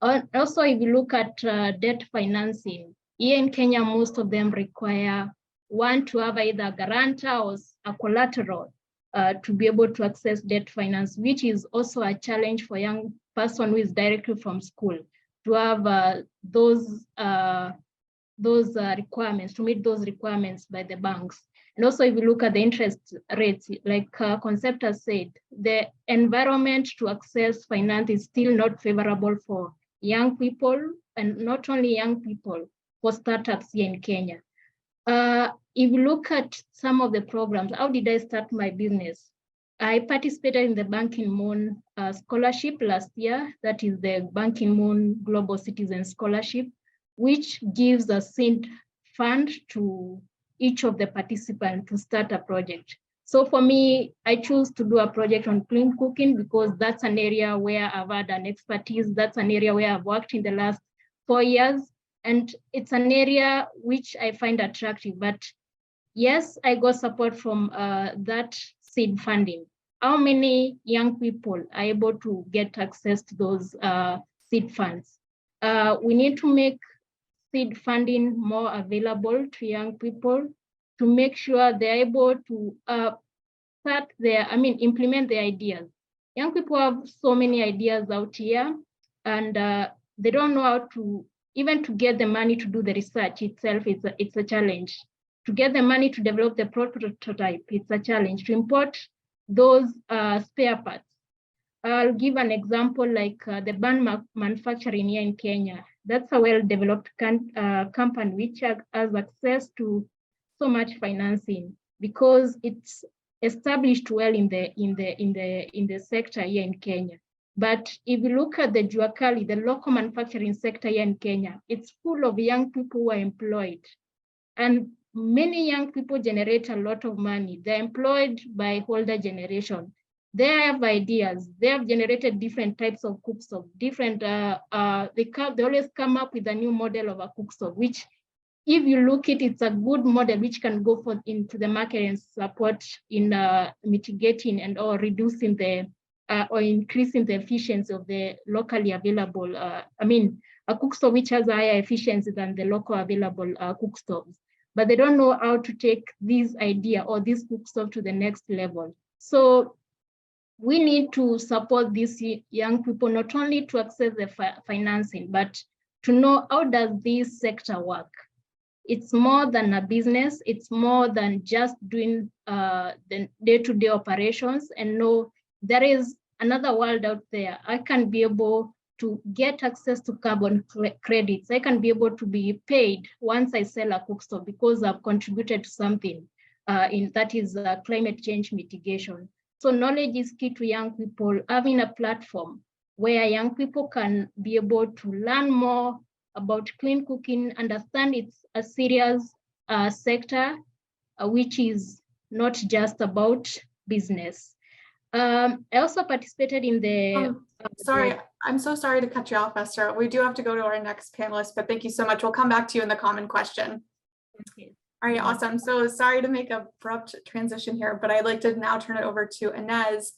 Also, if you look at debt financing, here in Kenya, most of them require one to have either a guarantor or a collateral to be able to access debt finance, which is also a challenge for a young person who is directly from school to have those requirements, to meet those requirements by the banks. And also, if you look at the interest rates, like Concept has said, the environment to access finance is still not favorable for young people, and not only young people, for startups here in Kenya. If you look at some of the programs, how did I start my business? I participated in the Ban Ki-moon scholarship last year. That is the Ban Ki-moon Global Citizen Scholarship, which gives a seed fund to each of the participants to start a project. So for me, I chose to do a project on clean cooking because that's an area where I've had an expertise. That's an area where I've worked in the last 4 years. And it's an area which I find attractive. But yes, I got support from that seed funding. How many young people are able to get access to those seed funds? We need to make seed funding more available to young people to make sure they're able to implement their ideas. Young people have so many ideas out here, and they don't know how to, even to get the money to do the research itself, it's a challenge. To get the money to develop the prototype, it's a challenge. To import those spare parts. I'll give an example like the band manufacturing here in Kenya. That's a well-developed company which has access to so much financing because it's established well in the sector here in Kenya. But if you look at the Juakali, the local manufacturing sector here in Kenya, it's full of young people who are employed. And many young people generate a lot of money. They're employed by older generation. They have ideas. They have generated different types of cook stove. Different. They always come up with a new model of a cook stove, which, if you look at it, it's a good model which can go into the market and support in mitigating and or reducing the or increasing the efficiency of the locally available. A cook stove which has a higher efficiency than the local available cook stoves. But they don't know how to take this idea or this cook stove to the next level. So we need to support these young people, not only to access the financing, but to know how does this sector work. It's more than a business. It's more than just doing the day-to-day operations, and know there is another world out there. I can be able to get access to carbon credits. I can be able to be paid once I sell a cook stove because I've contributed to something that is climate change mitigation. So knowledge is key to young people. Having a platform where young people can be able to learn more about clean cooking, understand it's a serious sector, which is not just about business. I also participated in the... I'm so sorry to cut you off, Esther. We do have to go to our next panelist, but thank you so much. We'll come back to you in the common question. Okay. All right, awesome. So sorry to make an abrupt transition here, but I'd like to now turn it over to Inez,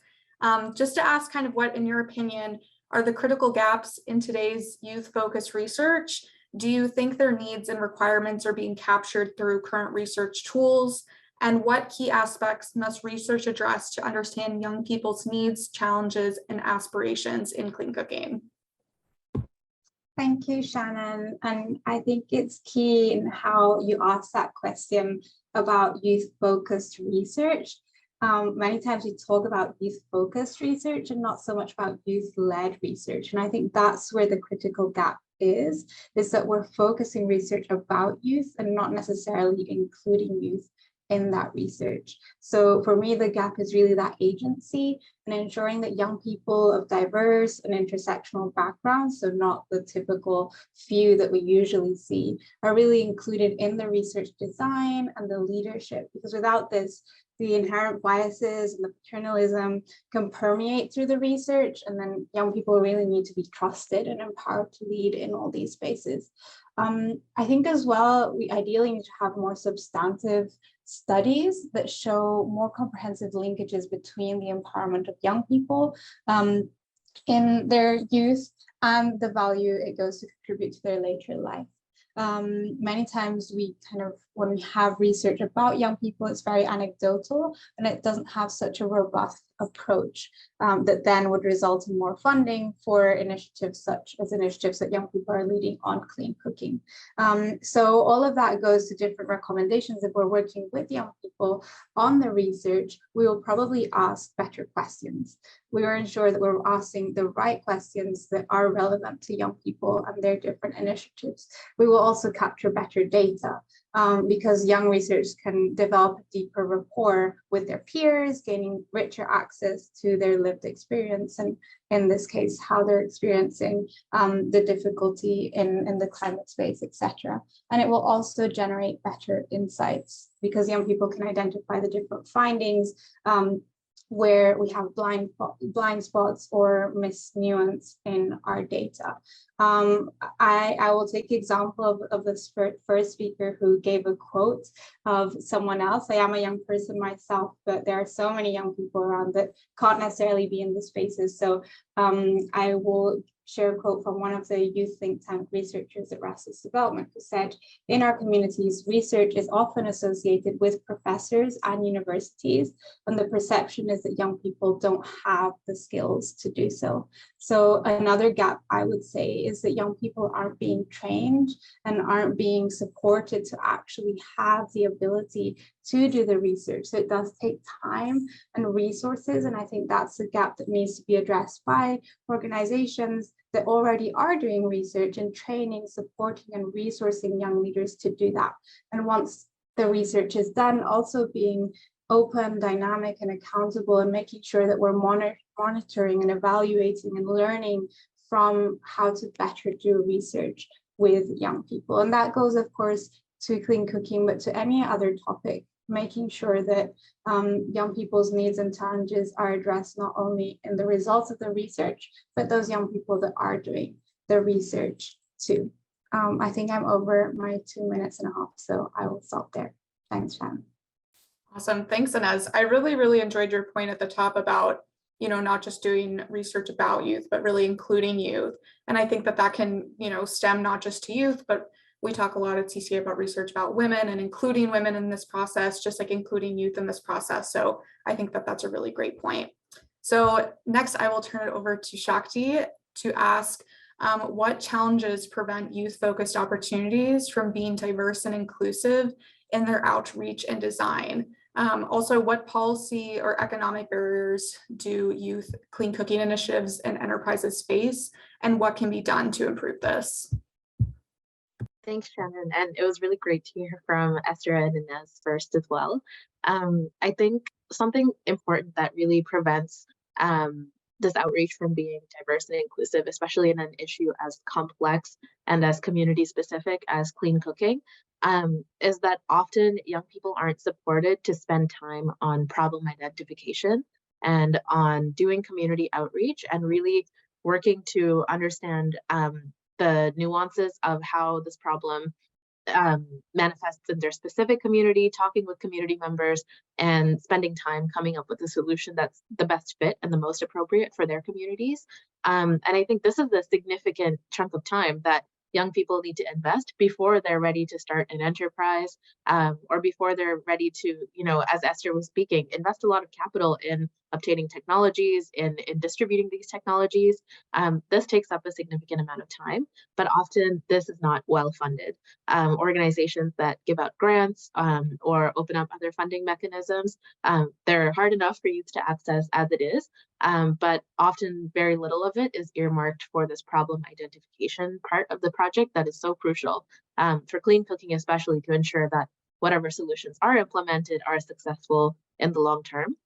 just to ask kind of what, in your opinion, are the critical gaps in today's youth-focused research? Do you think their needs and requirements are being captured through current research tools? And what key aspects must research address to understand young people's needs, challenges, and aspirations in clean cooking? Thank you, Shannon. And I think it's key in how you ask that question about youth-focused research. Many times we talk about youth-focused research and not so much about youth-led research. And I think that's where the critical gap is that we're focusing research about youth and not necessarily including youth in that research. So for me, the gap is really that agency and ensuring that young people of diverse and intersectional backgrounds, so not the typical few that we usually see, are really included in the research design and the leadership, because without this, the inherent biases and the paternalism can permeate through the research, and then young people really need to be trusted and empowered to lead in all these spaces. I think as well, we ideally need to have more substantive studies that show more comprehensive linkages between the empowerment of young people in their youth and the value it goes to contribute to their later life. Many times we when we have research about young people, it's very anecdotal and it doesn't have such a robust approach that then would result in more funding for initiatives such as initiatives that young people are leading on clean cooking. So all of that goes to different recommendations. If we're working with young people on the research, we will probably ask better questions. We will ensure that we're asking the right questions that are relevant to young people and their different initiatives. We will also capture better data. Because young researchers can develop a deeper rapport with their peers, gaining richer access to their lived experience, and in this case, how they're experiencing the difficulty in the climate space, etc. And it will also generate better insights because young people can identify the different findings where we have blind spots or misnuance in our data. I will take the example of this first speaker who gave a quote of someone else. I am a young person myself, but there are so many young people around that can't necessarily be in the spaces. So I will share a quote from one of the youth think tank researchers at Rasmus Development, who said, in our communities, research is often associated with professors and universities, and the perception is that young people don't have the skills to do so. So another gap, I would say, is that young people aren't being trained and aren't being supported to actually have the ability to do the research. So it does take time and resources, and I think that's a gap that needs to be addressed by organizations that already are doing research and training, supporting and resourcing young leaders to do that. And once the research is done, also being open, dynamic and accountable, and making sure that we're monitoring and evaluating and learning from how to better do research with young people. And that goes, of course, to clean cooking, but to any other topic, making sure that young people's needs and challenges are addressed not only in the results of the research, but those young people that are doing the research too. I think I'm over my 2.5 minutes, so I will stop there. Thanks, Shannon. Awesome, thanks, Inez. I really enjoyed your point at the top about, you know, not just doing research about youth, but really including youth. And I think that that can, you know, stem not just to youth, but we talk a lot at CCA about research about women and including women in this process, just like including youth in this process. So I think that that's a really great point. So next, I will turn it over to Shakti to ask what challenges prevent youth-focused opportunities from being diverse and inclusive in their outreach and design? Also, what policy or economic barriers do youth clean cooking initiatives and enterprises face, and what can be done to improve this? Thanks, Shannon. And it was really great to hear from Esther and Inez first as well. I think something important that really prevents this outreach from being diverse and inclusive, especially in an issue as complex and as community specific as clean cooking, is that often young people aren't supported to spend time on problem identification and on doing community outreach and really working to understand the nuances of how this problem manifests in their specific community, talking with community members and spending time coming up with a solution that's the best fit and the most appropriate for their communities. And I think this is a significant chunk of time that young people need to invest before they're ready to start an enterprise, or before they're ready to, you know, as Esther was speaking, invest a lot of capital in obtaining technologies, in distributing these technologies. This takes up a significant amount of time, but often this is not well funded. Organizations that give out grants or open up other funding mechanisms, they're hard enough for youth to access as it is, but often very little of it is earmarked for this problem identification part of the project that is so crucial for clean cooking, especially to ensure that whatever solutions are implemented are successful in the long term.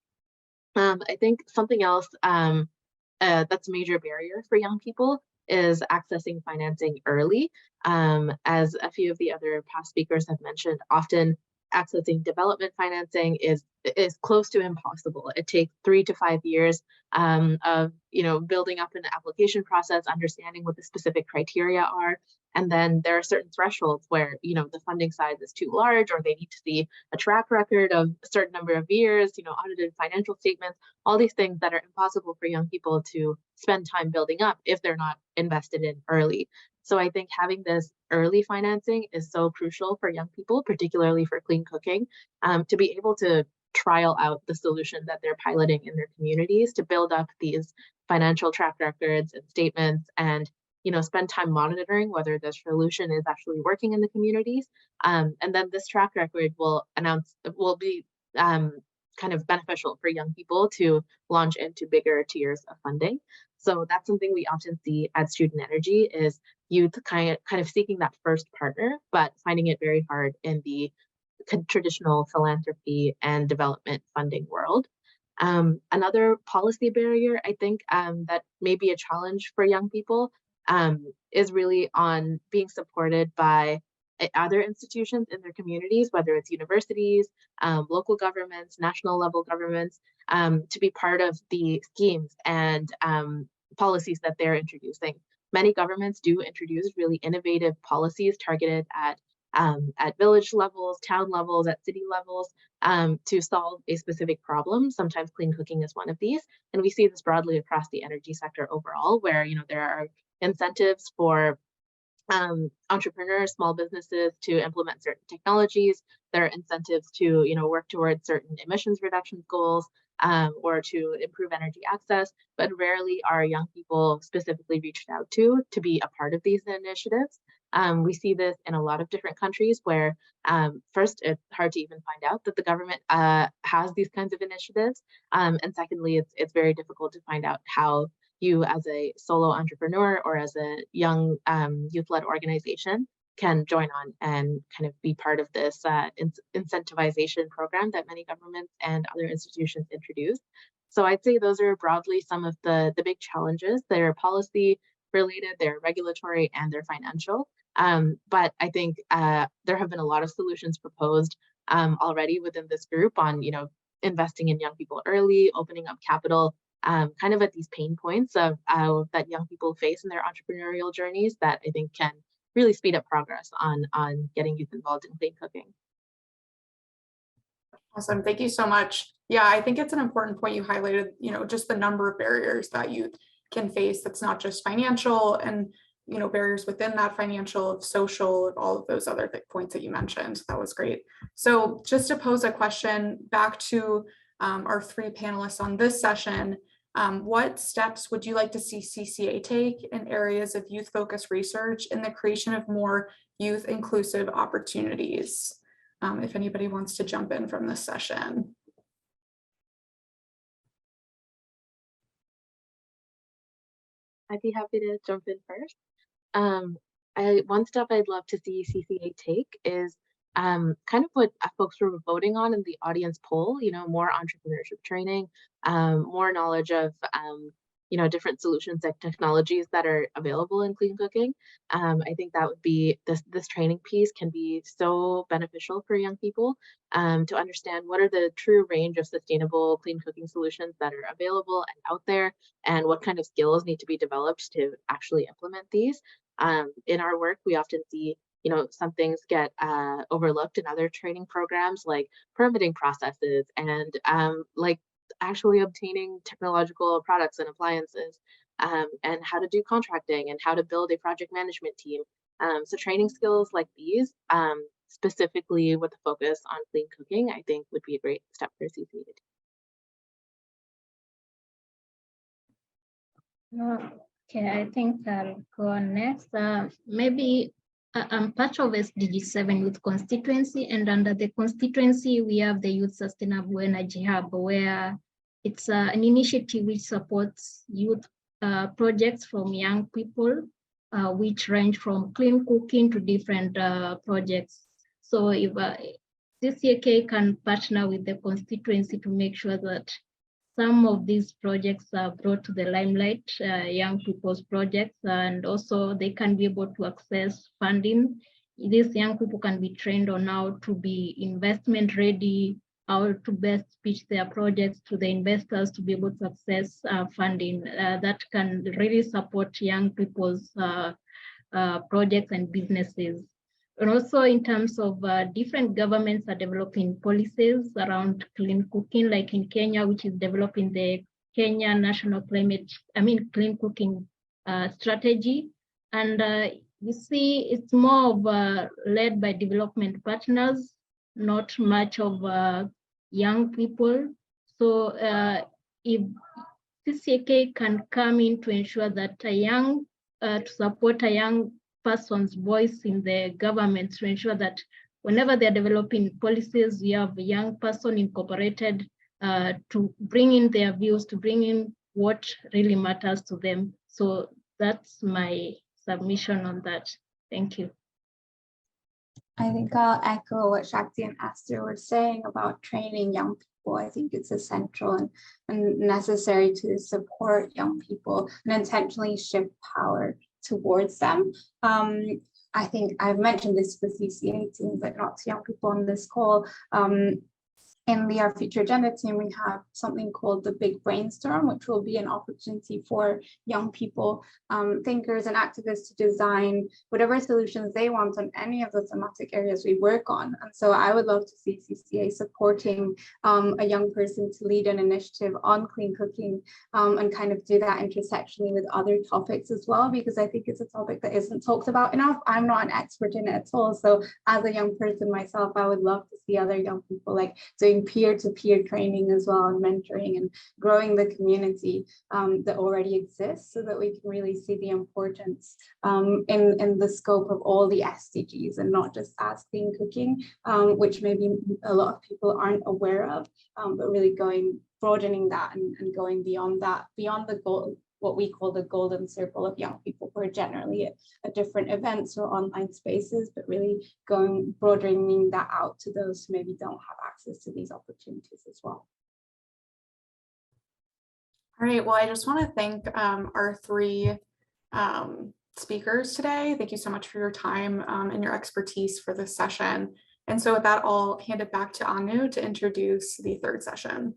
I think something else that's a major barrier for young people is accessing financing early. As a few of the other past speakers have mentioned, often accessing development financing is close to impossible. It takes 3 to 5 years of, you know, building up an application process, understanding what the specific criteria are. And then there are certain thresholds where, you know, the funding size is too large, or they need to see a track record of a certain number of years, you know, audited financial statements, all these things that are impossible for young people to spend time building up if they're not invested in early. So I think having this early financing is so crucial for young people, particularly for clean cooking, to be able to trial out the solution that they're piloting in their communities, to build up these financial track records and statements, and, you know, spend time monitoring whether the solution is actually working in the communities. And then this track record will be kind of beneficial for young people to launch into bigger tiers of funding. So that's something we often see at Student Energy, is youth kind of seeking that first partner, but finding it very hard in the traditional philanthropy and development funding world. Another policy barrier, I think, that may be a challenge for young people is really on being supported by other institutions in their communities, whether it's universities, local governments, national level governments, to be part of the schemes and policies that they're introducing. Many governments do introduce really innovative policies targeted at village levels, town levels, at city levels, to solve a specific problem. Sometimes clean cooking is one of these, and we see this broadly across the energy sector overall, where, you know, there are incentives for entrepreneurs, small businesses to implement certain technologies. There are incentives to, work towards certain emissions reduction goals or to improve energy access, but rarely are young people specifically reached out to be a part of these initiatives. We see this in a lot of different countries where first, it's hard to even find out that the government has these kinds of initiatives. And secondly, it's very difficult to find out how you as a solo entrepreneur or as a young youth-led organization can join on and kind of be part of this incentivization program that many governments and other institutions introduce. So I'd say those are broadly some of the big challenges. They're policy related, they're regulatory, and they're financial. But I think there have been a lot of solutions proposed already within this group on, investing in young people early, opening up capital, kind of at these pain points of that young people face in their entrepreneurial journeys that I think can really speed up progress on getting youth involved in clean cooking. Awesome, thank you so much. Yeah, I think it's an important point you highlighted, just the number of barriers that youth can face. That's not just financial and, barriers within that financial, social, all of those other points that you mentioned. That was great. So just to pose a question back to our three panelists on this session, what steps would you like to see CCA take in areas of youth-focused research in the creation of more youth-inclusive opportunities? If anybody wants to jump in from this session. I'd be happy to jump in first. One step I'd love to see CCA take is kind of what folks were voting on in the audience poll, more entrepreneurship training, more knowledge of, different solutions and technologies that are available in clean cooking. I think that would be, this training piece can be so beneficial for young people to understand what are the true range of sustainable clean cooking solutions that are available and out there, and what kind of skills need to be developed to actually implement these. In our work, we often see some things get overlooked in other training programs, like permitting processes and like actually obtaining technological products and appliances, and how to do contracting and how to build a project management team. So training skills like these, specifically with a focus on clean cooking, I think would be a great step for CCA to take. Okay, I think I'll go on next. Maybe I'm part of SDG 7 Youth Constituency, and under the constituency, we have the Youth Sustainable Energy Hub, where it's an initiative which supports youth projects from young people, which range from clean cooking to different projects. So if CCA can partner with the constituency to make sure that some of these projects are brought to the limelight, young people's projects, and also they can be able to access funding. These young people can be trained on how to be investment ready, how to best pitch their projects to the investors to be able to access funding that can really support young people's projects and businesses. And also in terms of different governments are developing policies around clean cooking, like in Kenya, which is developing the Kenya National Clean Cooking Strategy. And you see it's more of led by development partners, not much of young people. So if CCA can come in to ensure that to support a young person's voice in the government, to ensure that whenever they're developing policies, you have a young person incorporated to bring in their views, to bring in what really matters to them. So that's my submission on that. Thank you. I think I'll echo what Shakti and Esther were saying about training young people. I think it's essential and necessary to support young people and intentionally shift power towards them. I think I've mentioned this with CCA team, but not to young people on this call. in the Our Future Agenda team, we have something called the Big Brainstorm, which will be an opportunity for young people, thinkers and activists to design whatever solutions they want on any of the thematic areas we work on. And so I would love to see CCA supporting a young person to lead an initiative on clean cooking and kind of do that intersectionally with other topics as well, because I think it's a topic that isn't talked about enough. I'm not an expert in it at all. So as a young person myself, I would love to see other young people like doing peer-to-peer training as well, and mentoring and growing the community that already exists, so that we can really see the importance in the scope of all the SDGs and not just as clean cooking, which maybe a lot of people aren't aware of, but really broadening that and going beyond that, beyond the goal, what we call the golden circle of young people who are generally at different events or online spaces, but really broadening that out to those who maybe don't have access to these opportunities as well. All right, well, I just want to thank our three speakers today. Thank you so much for your time and your expertise for this session. And so with that, I'll hand it back to Anu to introduce the third session.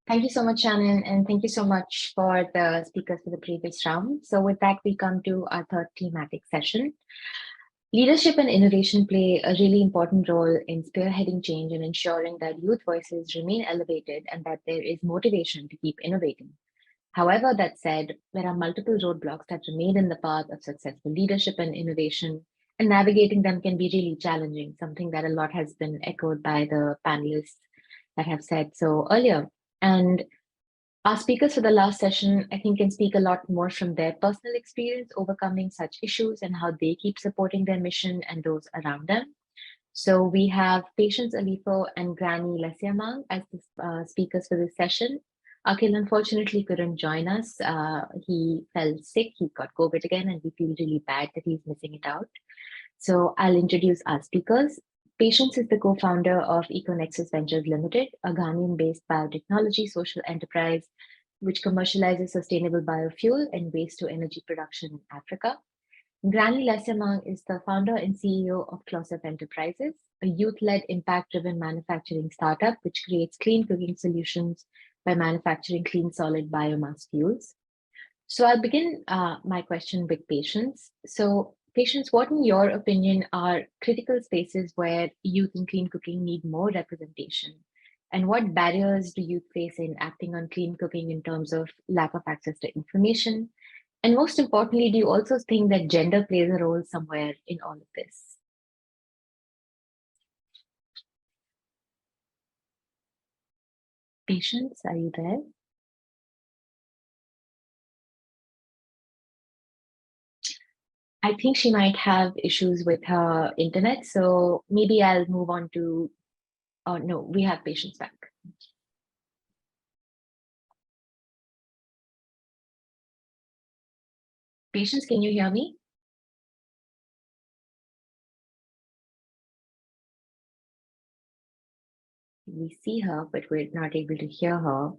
Thank you so much, Shannon, and thank you so much for the speakers for the previous round. So with that, we come to our third thematic session. Leadership and innovation play a really important role in spearheading change and ensuring that youth voices remain elevated and that there is motivation to keep innovating. However, that said, there are multiple roadblocks that remain in the path of successful leadership and innovation, and navigating them can be really challenging, something that a lot has been echoed by the panelists that have said so earlier. And our speakers for the last session, I think, can speak a lot more from their personal experience overcoming such issues and how they keep supporting their mission and those around them. So we have Patience Alifo and Granny Lesiamang as the speakers for this session. Akhil unfortunately couldn't join us. He fell sick, he got COVID again, and we feel really bad that he's missing it out. So I'll introduce our speakers. Patience is the co-founder of EcoNexus Ventures Limited, a Ghanaian-based biotechnology social enterprise which commercializes sustainable biofuel and waste-to-energy production in Africa. Granny Lesiamang is the founder and CEO of Closef Enterprises, a youth-led impact-driven manufacturing startup which creates clean cooking solutions by manufacturing clean solid biomass fuels. So I'll begin my question with Patience. So Patience, what in your opinion are critical spaces where youth in clean cooking need more representation? And what barriers do youth face in acting on clean cooking in terms of lack of access to information? And most importantly, do you also think that gender plays a role somewhere in all of this? Patience, are you there? I think she might have issues with her internet, so maybe I'll move on to, oh no, we have Patience back. Patience, can you hear me? We see her, but we're not able to hear her.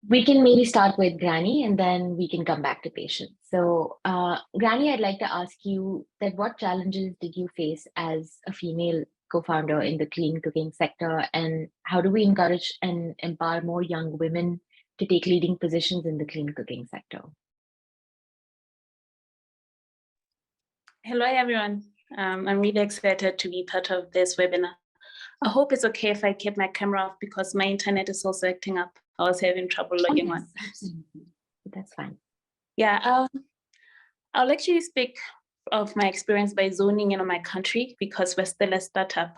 We can maybe start with Granny and then we can come back to Patience. So Granny, I'd like to ask you that what challenges did you face as a female co-founder in the clean cooking sector, and how do we encourage and empower more young women to take leading positions in the clean cooking sector? Hello, everyone. I'm really excited to be part of this webinar. I hope it's okay if I keep my camera off because my internet is also acting up. I was having trouble logging on. Absolutely. That's fine. Yeah, I'll actually speak of my experience by zoning in on my country because we're still a startup.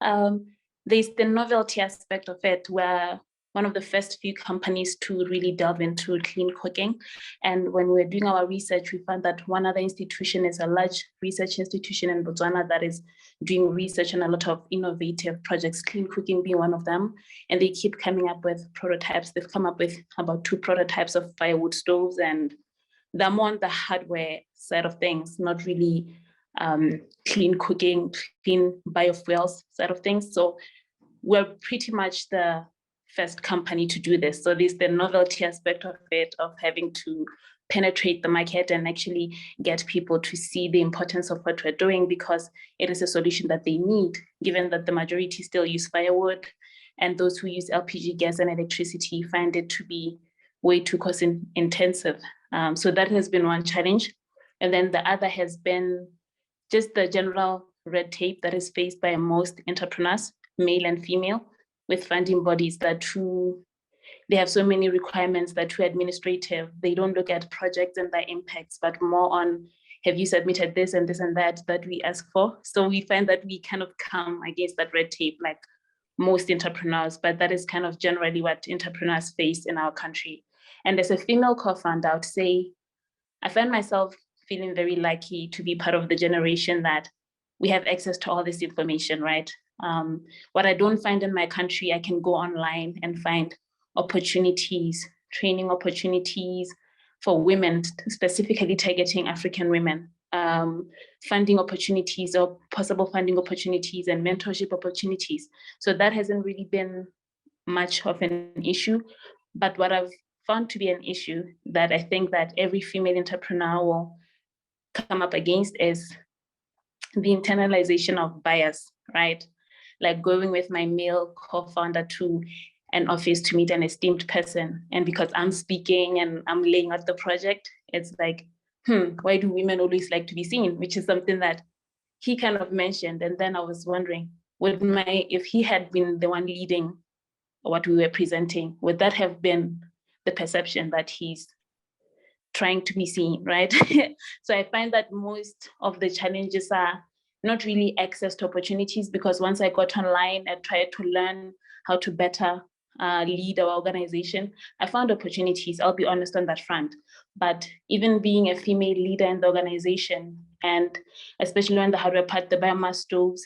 There's the novelty aspect of it where one of the first few companies to really delve into clean cooking. And when we're doing our research, we found that one other institution is a large research institution in Botswana that is doing research on a lot of innovative projects, clean cooking being one of them. And they keep coming up with prototypes. They've come up with about 2 prototypes of firewood stoves, and they're more on the hardware side of things, not really clean cooking, clean biofuels side of things. So we're pretty much the first company to do this. So there's the novelty aspect of it, of having to penetrate the market and actually get people to see the importance of what we're doing, because it is a solution that they need, given that the majority still use firewood, and those who use LPG gas and electricity find it to be way too cost intensive. So that has been one challenge. And then the other has been just the general red tape that is faced by most entrepreneurs, male and female, with funding bodies that they have so many requirements that too administrative. They don't look at projects and their impacts, but more on, have you submitted this and that we ask for? So we find that we kind of come against that red tape like most entrepreneurs, but that is kind of generally what entrepreneurs face in our country. And as a female co-founder, I would say, I find myself feeling very lucky to be part of the generation that we have access to all this information, right? What I don't find in my country, I can go online and find opportunities, training opportunities for women, specifically targeting African women, funding opportunities or possible funding opportunities and mentorship opportunities. So that hasn't really been much of an issue. But what I've found to be an issue that I think that every female entrepreneur will come up against is the internalization of bias, right? Like going with my male co-founder to an office to meet an esteemed person. And because I'm speaking and I'm laying out the project, it's like, why do women always like to be seen? Which is something that he kind of mentioned. And then I was wondering, if he had been the one leading what we were presenting, would that have been the perception that he's trying to be seen, right? So I find that most of the challenges are not really access to opportunities, because once I got online and tried to learn how to better lead our organization, I found opportunities, I'll be honest on that front. But even being a female leader in the organization, and especially on the hardware part, the biomass stoves,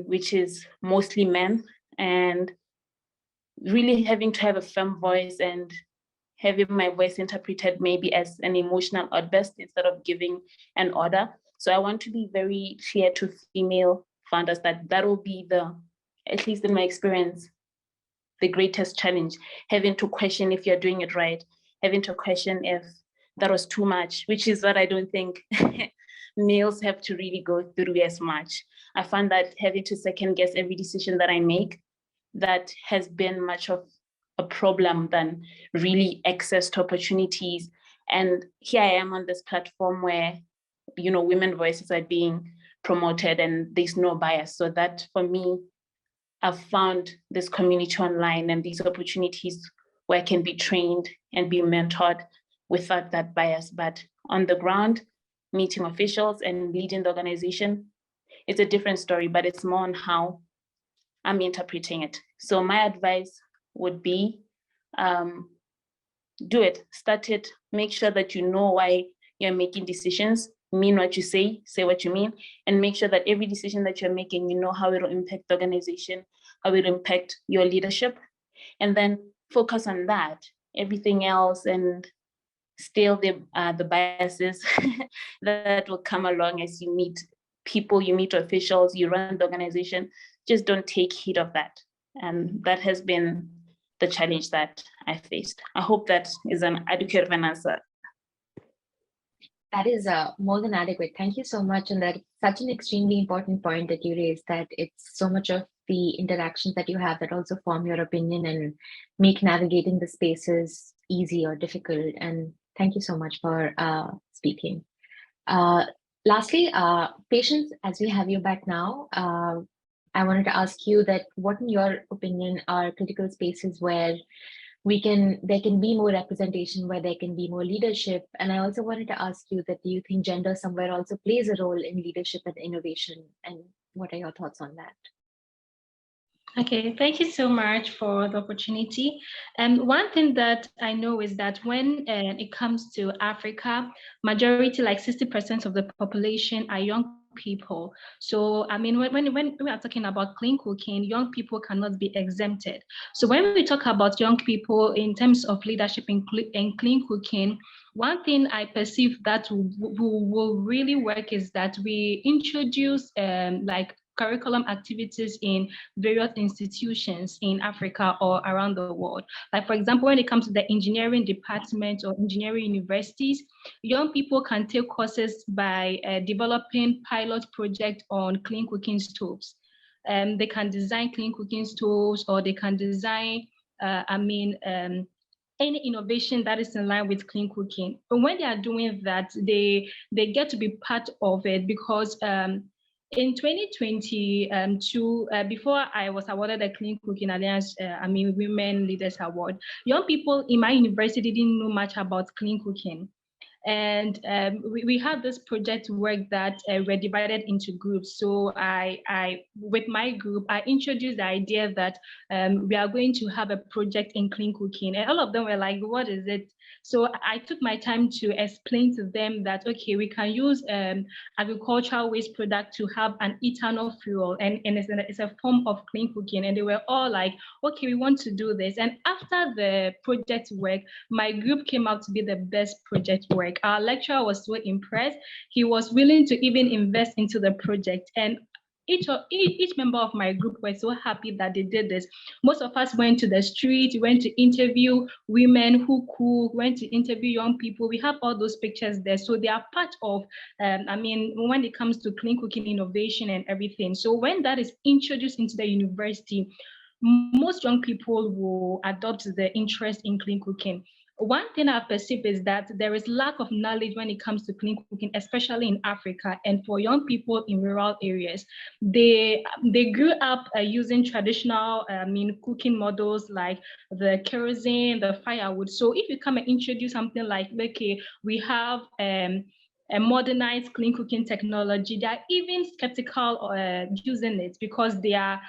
which is mostly men, and really having to have a firm voice and having my voice interpreted maybe as an emotional outburst instead of giving an order. So I want to be very clear to female founders that will be at least in my experience, the greatest challenge, having to question if you're doing it right, having to question if that was too much, which is what I don't think males have to really go through as much. I find that having to second guess every decision that I make, that has been much of a problem than really access to opportunities. And here I am on this platform where, women voices are being promoted and there's no bias. So that for me, I've found this community online and these opportunities where I can be trained and be mentored without that bias. But on the ground, meeting officials and leading the organization, it's a different story, but it's more on how I'm interpreting it. So my advice would be, do it, start it, make sure that you know why you're making decisions, mean what you say what you mean, and make sure that every decision that you're making, you know how it will impact the organization, how it will impact your leadership, and then focus on that. Everything else and still the biases that will come along as you meet people, you meet officials, you run the organization, just don't take heed of that. And that has been the challenge that I faced. I hope that is an adequate answer. That is more than adequate. Thank you so much. And that's such an extremely important point that you raised, that it's so much of the interactions that you have that also form your opinion and make navigating the spaces easy or difficult. And thank you so much for speaking. Lastly, Patience, as we have you back now, I wanted to ask you that what in your opinion are critical spaces where there can be more representation, where there can be more leadership. And I also wanted to ask you that, do you think gender somewhere also plays a role in leadership and innovation? And what are your thoughts on that? Okay, thank you so much for the opportunity. One thing that I know is that when it comes to Africa, majority, like 60% of the population are young people. So, I mean, when we are talking about clean cooking, young people cannot be exempted. So when we talk about young people in terms of leadership in clean cooking, one thing I perceive that will really work is that we introduce like curriculum activities in various institutions in Africa or around the world. Like, for example, when it comes to the engineering department or engineering universities, young people can take courses by developing pilot projects on clean cooking stoves. They can design clean cooking stoves, or they can design, any innovation that is in line with clean cooking. But when they are doing that, they get to be part of it, because in 2022, before I was awarded the Clean Cooking Alliance, Women Leaders Award, young people in my university didn't know much about clean cooking. And we had this project work that were divided into groups. So I with my group, I introduced the idea that we are going to have a project in clean cooking, and all of them were like, what is it? So I took my time to explain to them that, okay, we can use agricultural waste product to have an ethanol fuel, and it's a form of clean cooking. And they were all like, okay, we want to do this. And after the project work, my group came out to be the best project work. Our lecturer was so impressed. He was willing to even invest into the project. And each member of my group were so happy that they did this. Most of us went to the street, went to interview women who cook, went to interview young people. We have all those pictures there. So they are part of, when it comes to clean cooking innovation and everything. So when that is introduced into the university, most young people will adopt the interest in clean cooking. One thing I perceive is that there is lack of knowledge when it comes to clean cooking, especially in Africa, and for young people in rural areas. They grew up using traditional cooking models like the kerosene, the firewood. So if you come and introduce something like, okay, we have a modernized clean cooking technology, they are even skeptical using it, because they are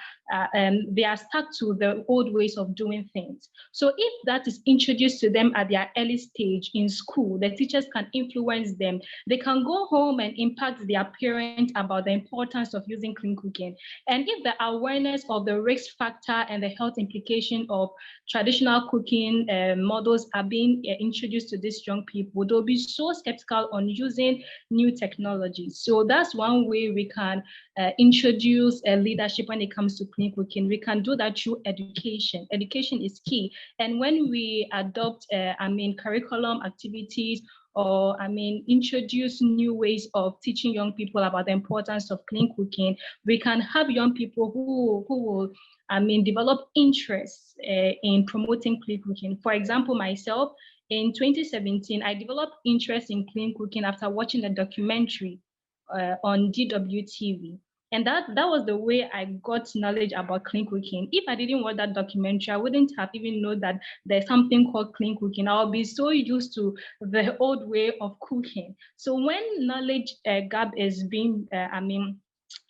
stuck to the old ways of doing things. So if that is introduced to them at their early stage in school, the teachers can influence them. They can go home and impact their parents about the importance of using clean cooking. And if the awareness of the risk factor and the health implication of traditional cooking models are being introduced to these young people, they'll be so skeptical on using new technologies. So that's one way we can introduce leadership when it comes to clean cooking. We can do that through education. Education is key. And when we adopt, curriculum activities, or introduce new ways of teaching young people about the importance of clean cooking, we can have young people who will develop interest in promoting clean cooking. For example, myself, in 2017, I developed interest in clean cooking after watching a documentary on DWTV. And that was the way I got knowledge about clean cooking. If I didn't watch that documentary, I wouldn't have even known that there's something called clean cooking. I'll be so used to the old way of cooking. So when knowledge gap is being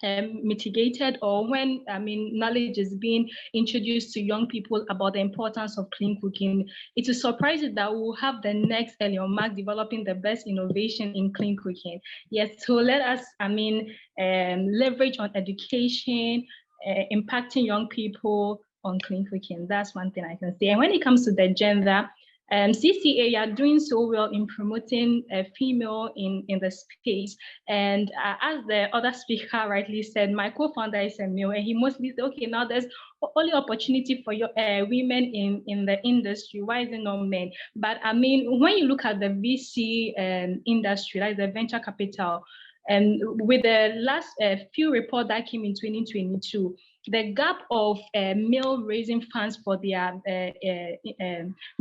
mitigated, or when knowledge is being introduced to young people about the importance of clean cooking, it is surprising that we'll have the next Elion Mark developing the best innovation in clean cooking. Yes, so let us leverage on education, impacting young people on clean cooking. That's one thing I can say. And when it comes to the gender, CCA are doing so well in promoting a female in the space. And as the other speaker rightly said, my co-founder is a male, and he mostly said, okay, now there's only opportunity for your women in the industry. Why is it not men? But when you look at the VC industry, like the venture capital, and with the last few report that came in 2022, the gap of male raising funds for their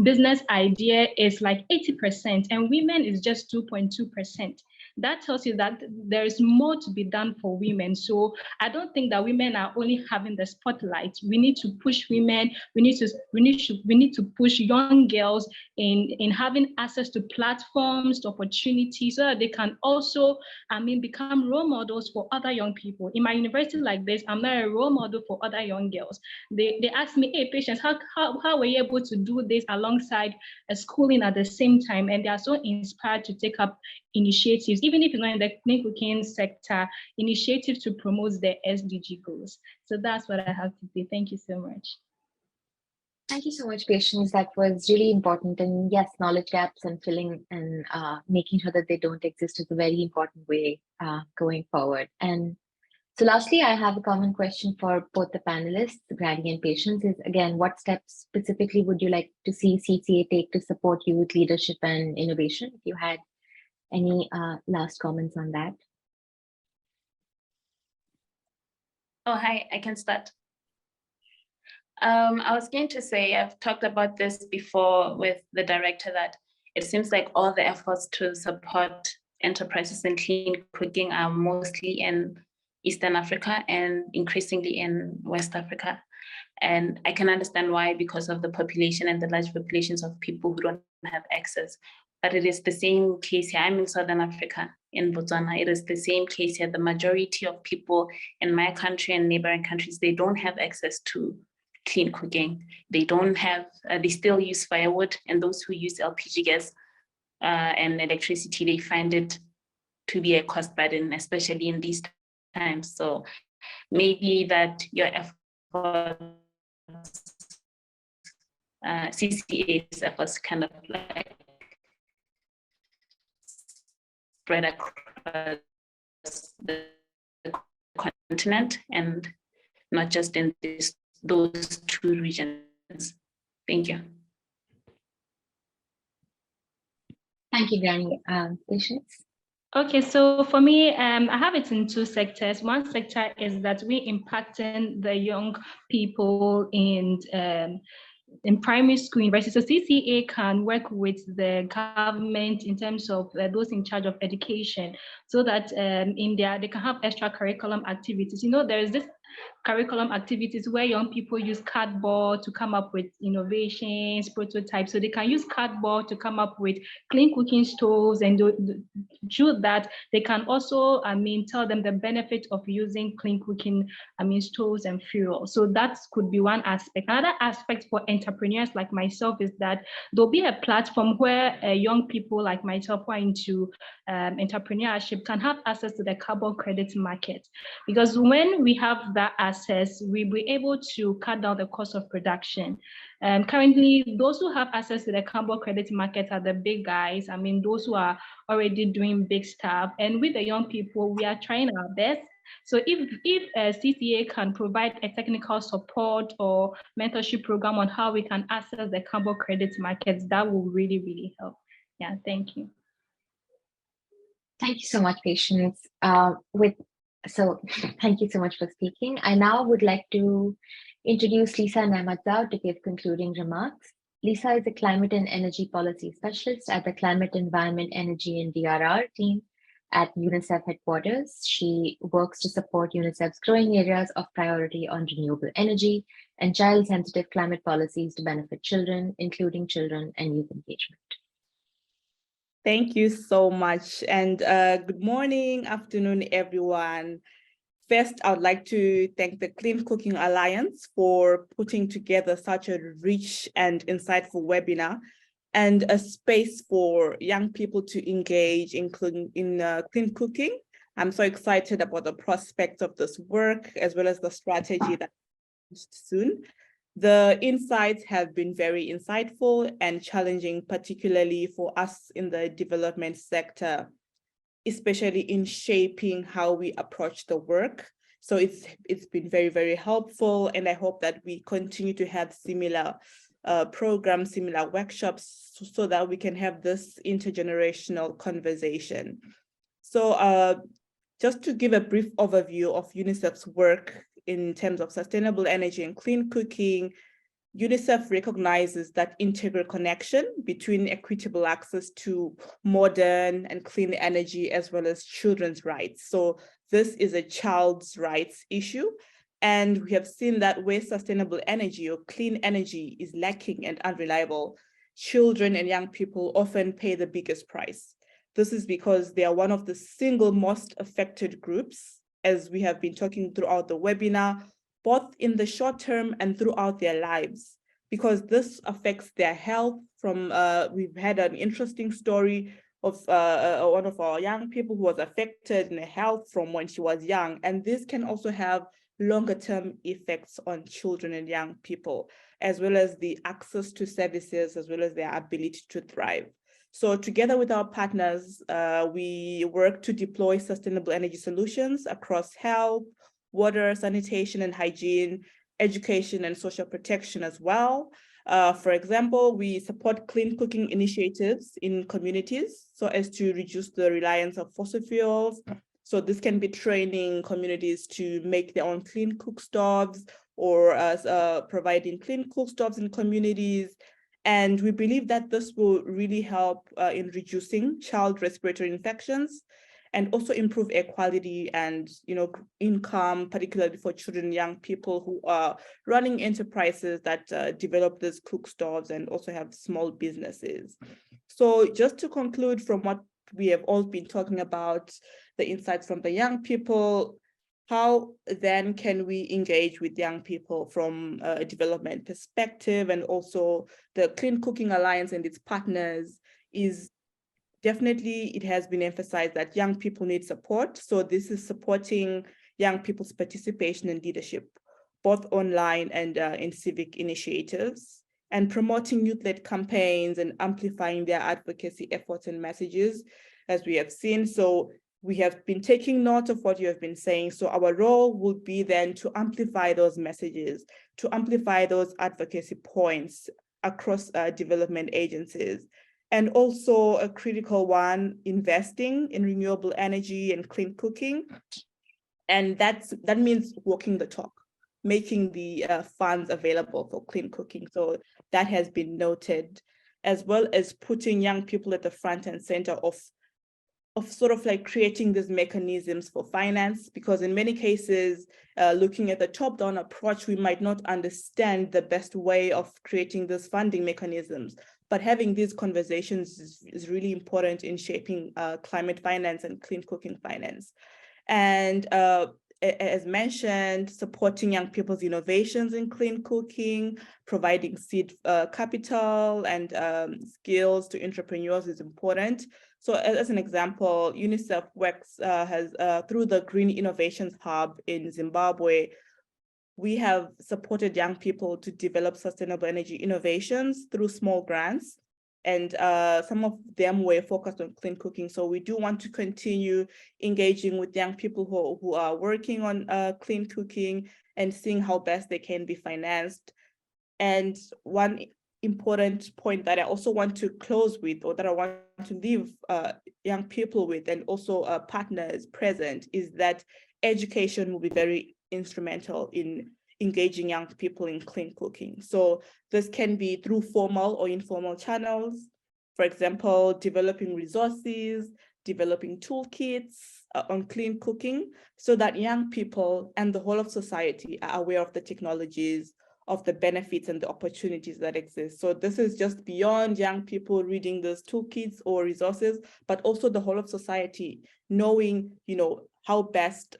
business idea is like 80%, and women is just 2.2%. That tells you that there is more to be done for women. So I don't think that women are only having the spotlight. We need to push women. We need to push young girls in having access to platforms, to opportunities, so that they can also become role models for other young people. In my university like this, I'm not a role model for other young girls. They ask me, hey, Patience, how were you able to do this alongside schooling at the same time? And they are so inspired to take up initiatives, even if it's not in the clean cooking sector, initiatives to promote the SDG goals. So that's what I have to say. Thank you so much. Thank you so much, Patience. That was really important. And yes, knowledge gaps and filling and making sure that they don't exist is a very important way going forward. And So lastly, I have a common question for both the panelists, Grady and Patience, is again, what steps specifically would you like to see CCA take to support youth leadership and innovation? If you had any last comments on that. Oh, hi, I can start. I was going to say, I've talked about this before with the director, that it seems like all the efforts to support enterprises in clean cooking are mostly in Eastern Africa and increasingly in West Africa. And I can understand why, because of the population and the large populations of people who don't have access. But it is the same case here. I'm in Southern Africa, in Botswana. It is the same case here. The majority of people in my country and neighboring countries, they don't have access to clean cooking. They don't have, they still use firewood, and those who use LPG gas and electricity, they find it to be a cost burden, especially in these times. So maybe that your efforts, CCA's efforts kind of like spread across the continent and not just in those two regions. Thank you. Thank you, Granny. Patience? Okay, so for me, I have it in two sectors. One sector is that we're impacting the young people in primary school, university. So CCA can work with the government in terms of those in charge of education, so that they can have extracurriculum activities. You know, there is this curriculum activities where young people use cardboard to come up with innovations, prototypes. So they can use cardboard to come up with clean cooking stoves, and through that, they can also, tell them the benefit of using clean cooking, stoves and fuel. So that could be one aspect. Another aspect for entrepreneurs like myself is that there'll be a platform where young people like myself who are into entrepreneurship can have access to the carbon credit market. Because when we have that access, we'll be able to cut down the cost of production. Currently, those who have access to the carbon credit market are the big guys. Those who are already doing big stuff. And with the young people, we are trying our best. So if CCA can provide a technical support or mentorship program on how we can access the carbon credit markets, that will really, really help. Yeah, thank you. Thank you so much, Patience. Thank you so much for speaking. I now would like to introduce Lisa Namatzau to give concluding remarks. Lisa is a climate and energy policy specialist at the Climate, Environment, Energy and DRR team at UNICEF headquarters. She works to support UNICEF's growing areas of priority on renewable energy and child-sensitive climate policies to benefit children, including children and youth engagement. Thank you so much. And good morning, afternoon, everyone. First, I would like to thank the Clean Cooking Alliance for putting together such a rich and insightful webinar and a space for young people to engage in clean cooking. I'm so excited about the prospect of this work, as well as the strategy that soon. The insights have been very insightful and challenging, particularly for us in the development sector, especially in shaping how we approach the work. So it's been very, very helpful, and I hope that we continue to have similar programs, similar workshops, so that we can have this intergenerational conversation. So just to give a brief overview of UNICEF's work in terms of sustainable energy and clean cooking, UNICEF recognizes that integral connection between equitable access to modern and clean energy as well as children's rights. So this is a child's rights issue. And we have seen that where sustainable energy or clean energy is lacking and unreliable, children and young people often pay the biggest price. This is because they are one of the single most affected groups, as we have been talking throughout the webinar, both in the short term and throughout their lives, because this affects their health. We've had an interesting story of one of our young people who was affected in health from when she was young, and this can also have longer term effects on children and young people, as well as the access to services, as well as their ability to thrive. So together with our partners, we work to deploy sustainable energy solutions across health, water, sanitation and hygiene, education and social protection as well. For example, we support clean cooking initiatives in communities so as to reduce the reliance of fossil fuels. So this can be training communities to make their own clean cook stoves, or providing clean cook stoves in communities. And we believe that this will really help in reducing child respiratory infections and also improve air quality and income, particularly for children and young people who are running enterprises that develop these cook stoves and also have small businesses. So just to conclude from what we have all been talking about, the insights from the young people, how then can we engage with young people from a development perspective? And also the Clean Cooking Alliance and its partners is definitely, it has been emphasized that young people need support. So this is supporting young people's participation and leadership, both online and in civic initiatives, and promoting youth-led campaigns and amplifying their advocacy efforts and messages, as we have seen. So we have been taking note of what you have been saying. So our role would be then to amplify those messages, to amplify those advocacy points across development agencies. And also a critical one, investing in renewable energy and clean cooking. And that means walking the talk, making the funds available for clean cooking. So that has been noted, as well as putting young people at the front and center of sort of like creating these mechanisms for finance, because in many cases, looking at the top-down approach, we might not understand the best way of creating these funding mechanisms. But having these conversations is really important in shaping climate finance and clean cooking finance. And as mentioned, supporting young people's innovations in clean cooking, providing seed capital and skills to entrepreneurs is important. So as an example, UNICEF works through the Green Innovations Hub in Zimbabwe. We have supported young people to develop sustainable energy innovations through small grants, and some of them were focused on clean cooking. So we do want to continue engaging with young people who are working on clean cooking and seeing how best they can be financed. And one important point that I also want to close with, or that I want to leave young people with, and also partners present, is that education will be very instrumental in engaging young people in clean cooking. So this can be through formal or informal channels. For example, developing resources, developing toolkits on clean cooking, so that young people and the whole of society are aware of the technologies, of the benefits and the opportunities that exist. So this is just beyond young people reading those toolkits or resources, but also the whole of society knowing, how best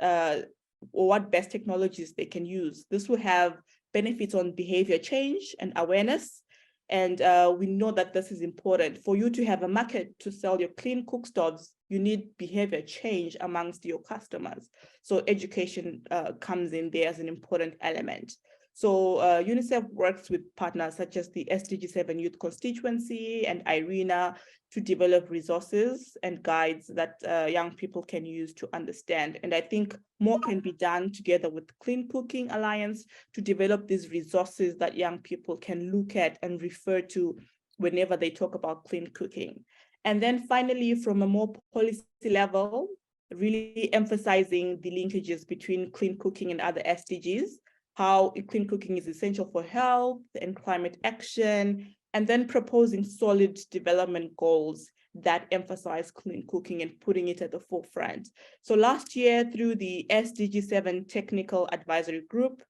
or what best technologies they can use. This will have benefits on behavior change and awareness. And we know that this is important. For you to have a market to sell your clean cook stoves, you need behavior change amongst your customers. So education comes in there as an important element. So UNICEF works with partners such as the SDG 7 Youth Constituency and IRENA to develop resources and guides that young people can use to understand. And I think more can be done together with Clean Cooking Alliance to develop these resources that young people can look at and refer to whenever they talk about clean cooking. And then finally, from a more policy level, really emphasizing the linkages between clean cooking and other SDGs, how clean cooking is essential for health and climate action, and then proposing solid development goals that emphasize clean cooking and putting it at the forefront. So last year, through the SDG 7 Technical Advisory Group,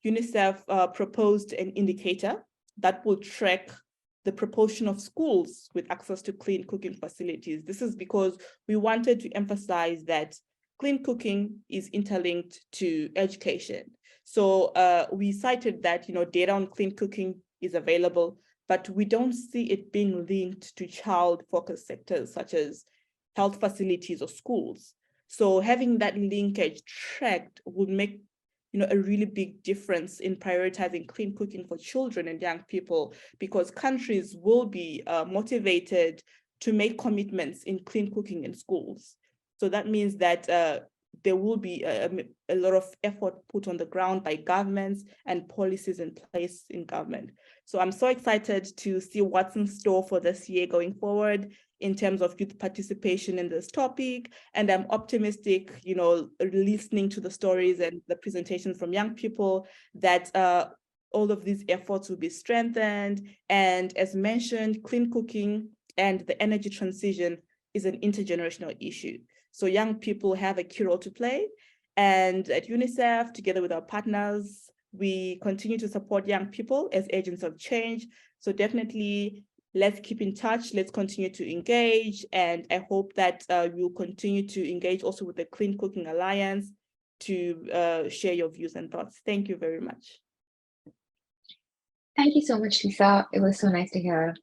UNICEF proposed an indicator that will track the proportion of schools with access to clean cooking facilities. This is because we wanted to emphasize that clean cooking is interlinked to education. So we cited that data on clean cooking is available, but we don't see it being linked to child-focused sectors such as health facilities or schools. So having that linkage tracked would make a really big difference in prioritizing clean cooking for children and young people, because countries will be motivated to make commitments in clean cooking in schools. So that means that there will be a lot of effort put on the ground by governments and policies in place in government. So I'm so excited to see what's in store for this year going forward in terms of youth participation in this topic. And I'm optimistic, you know, listening to the stories and the presentations from young people, that all of these efforts will be strengthened. And as mentioned, clean cooking and the energy transition is an intergenerational issue. So young people have a key role to play. And at UNICEF, together with our partners, we continue to support young people as agents of change. So definitely, let's keep in touch. Let's continue to engage. And I hope that you'll continue to engage also with the Clean Cooking Alliance to share your views and thoughts. Thank you very much. Thank you so much, Lisa. It was so nice to hear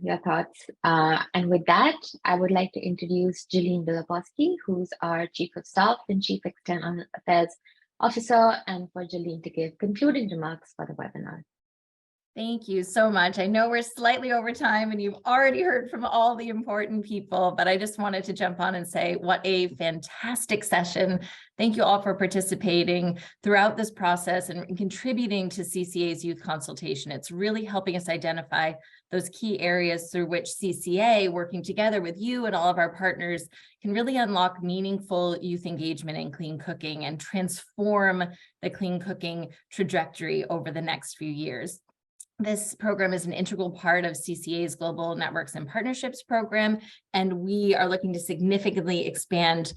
your thoughts. And with that, I would like to introduce Jeline Bilopowski, who's our Chief of Staff and Chief External Affairs Officer, and for Jeline to give concluding remarks for the webinar. Thank you so much. I know we're slightly over time and you've already heard from all the important people, but I just wanted to jump on and say what a fantastic session. Thank you all for participating throughout this process and contributing to CCA's youth consultation. It's really helping us identify those key areas through which CCA, working together with you and all of our partners, can really unlock meaningful youth engagement in clean cooking and transform the clean cooking trajectory over the next few years. This program is an integral part of CCA's Global Networks and Partnerships program, and we are looking to significantly expand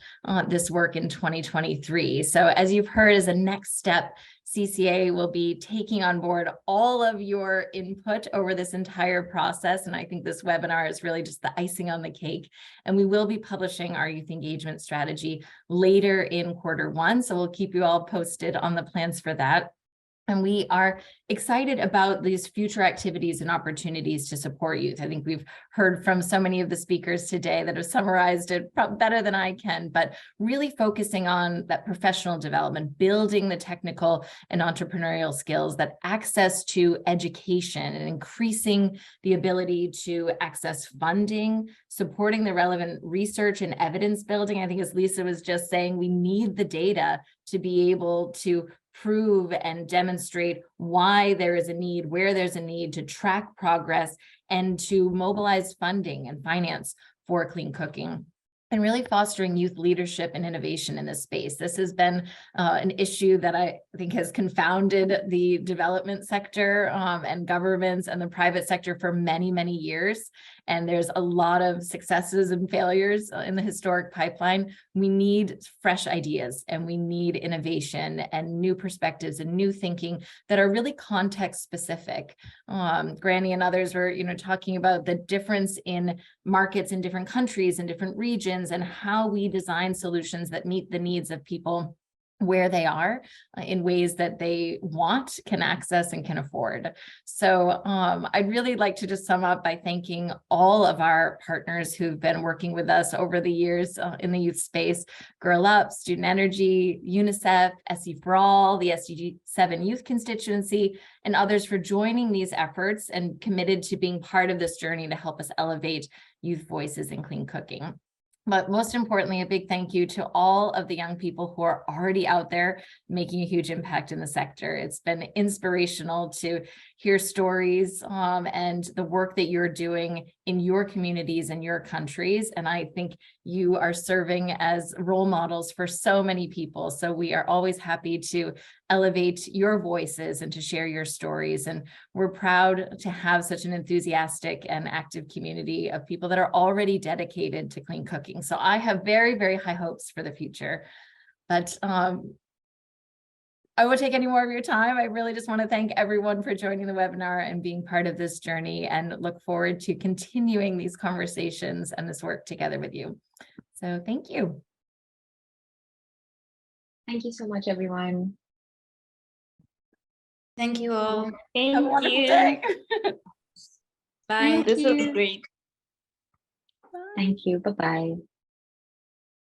this work in 2023. So as you've heard, as a next step, CCA will be taking on board all of your input over this entire process, and I think this webinar is really just the icing on the cake. And we will be publishing our youth engagement strategy later in Q1, so we'll keep you all posted on the plans for that. And we are excited about these future activities and opportunities to support youth. I think we've heard from so many of the speakers today that have summarized it better than I can, but really focusing on that professional development, building the technical and entrepreneurial skills, that access to education and increasing the ability to access funding, supporting the relevant research and evidence building. I think as Lisa was just saying, we need the data to be able to prove and demonstrate why there is a need, where there's a need, to track progress and to mobilize funding and finance for clean cooking, and really fostering youth leadership and innovation in this space. This has been an issue that I think has confounded the development sector and governments and the private sector for many, many years. And there's a lot of successes and failures in the historic pipeline. We need fresh ideas and we need innovation and new perspectives and new thinking that are really context specific. Granny and others were, talking about the difference in markets in different countries and different regions, and how we design solutions that meet the needs of people where they are in ways that they want, can access, and can afford. So I'd really like to just sum up by thanking all of our partners who've been working with us over the years in the youth space: GirlUp, Student Energy, UNICEF, SE for All, the SDG 7 Youth Constituency, and others for joining these efforts and committed to being part of this journey to help us elevate youth voices in clean cooking. But most importantly, a big thank you to all of the young people who are already out there making a huge impact in the sector. It's been inspirational to hear stories and the work that you're doing in your communities and your countries. And I think you are serving as role models for so many people. So we are always happy to elevate your voices and to share your stories. And we're proud to have such an enthusiastic and active community of people that are already dedicated to clean cooking. So I have very, very high hopes for the future. But I won't take any more of your time. I really just want to thank everyone for joining the webinar and being part of this journey, and look forward to continuing these conversations and this work together with you. So thank you. Thank you so much, everyone. Thank you all. Thank Have a wonderful you. day. Bye. This was great. Thank you. Bye-bye.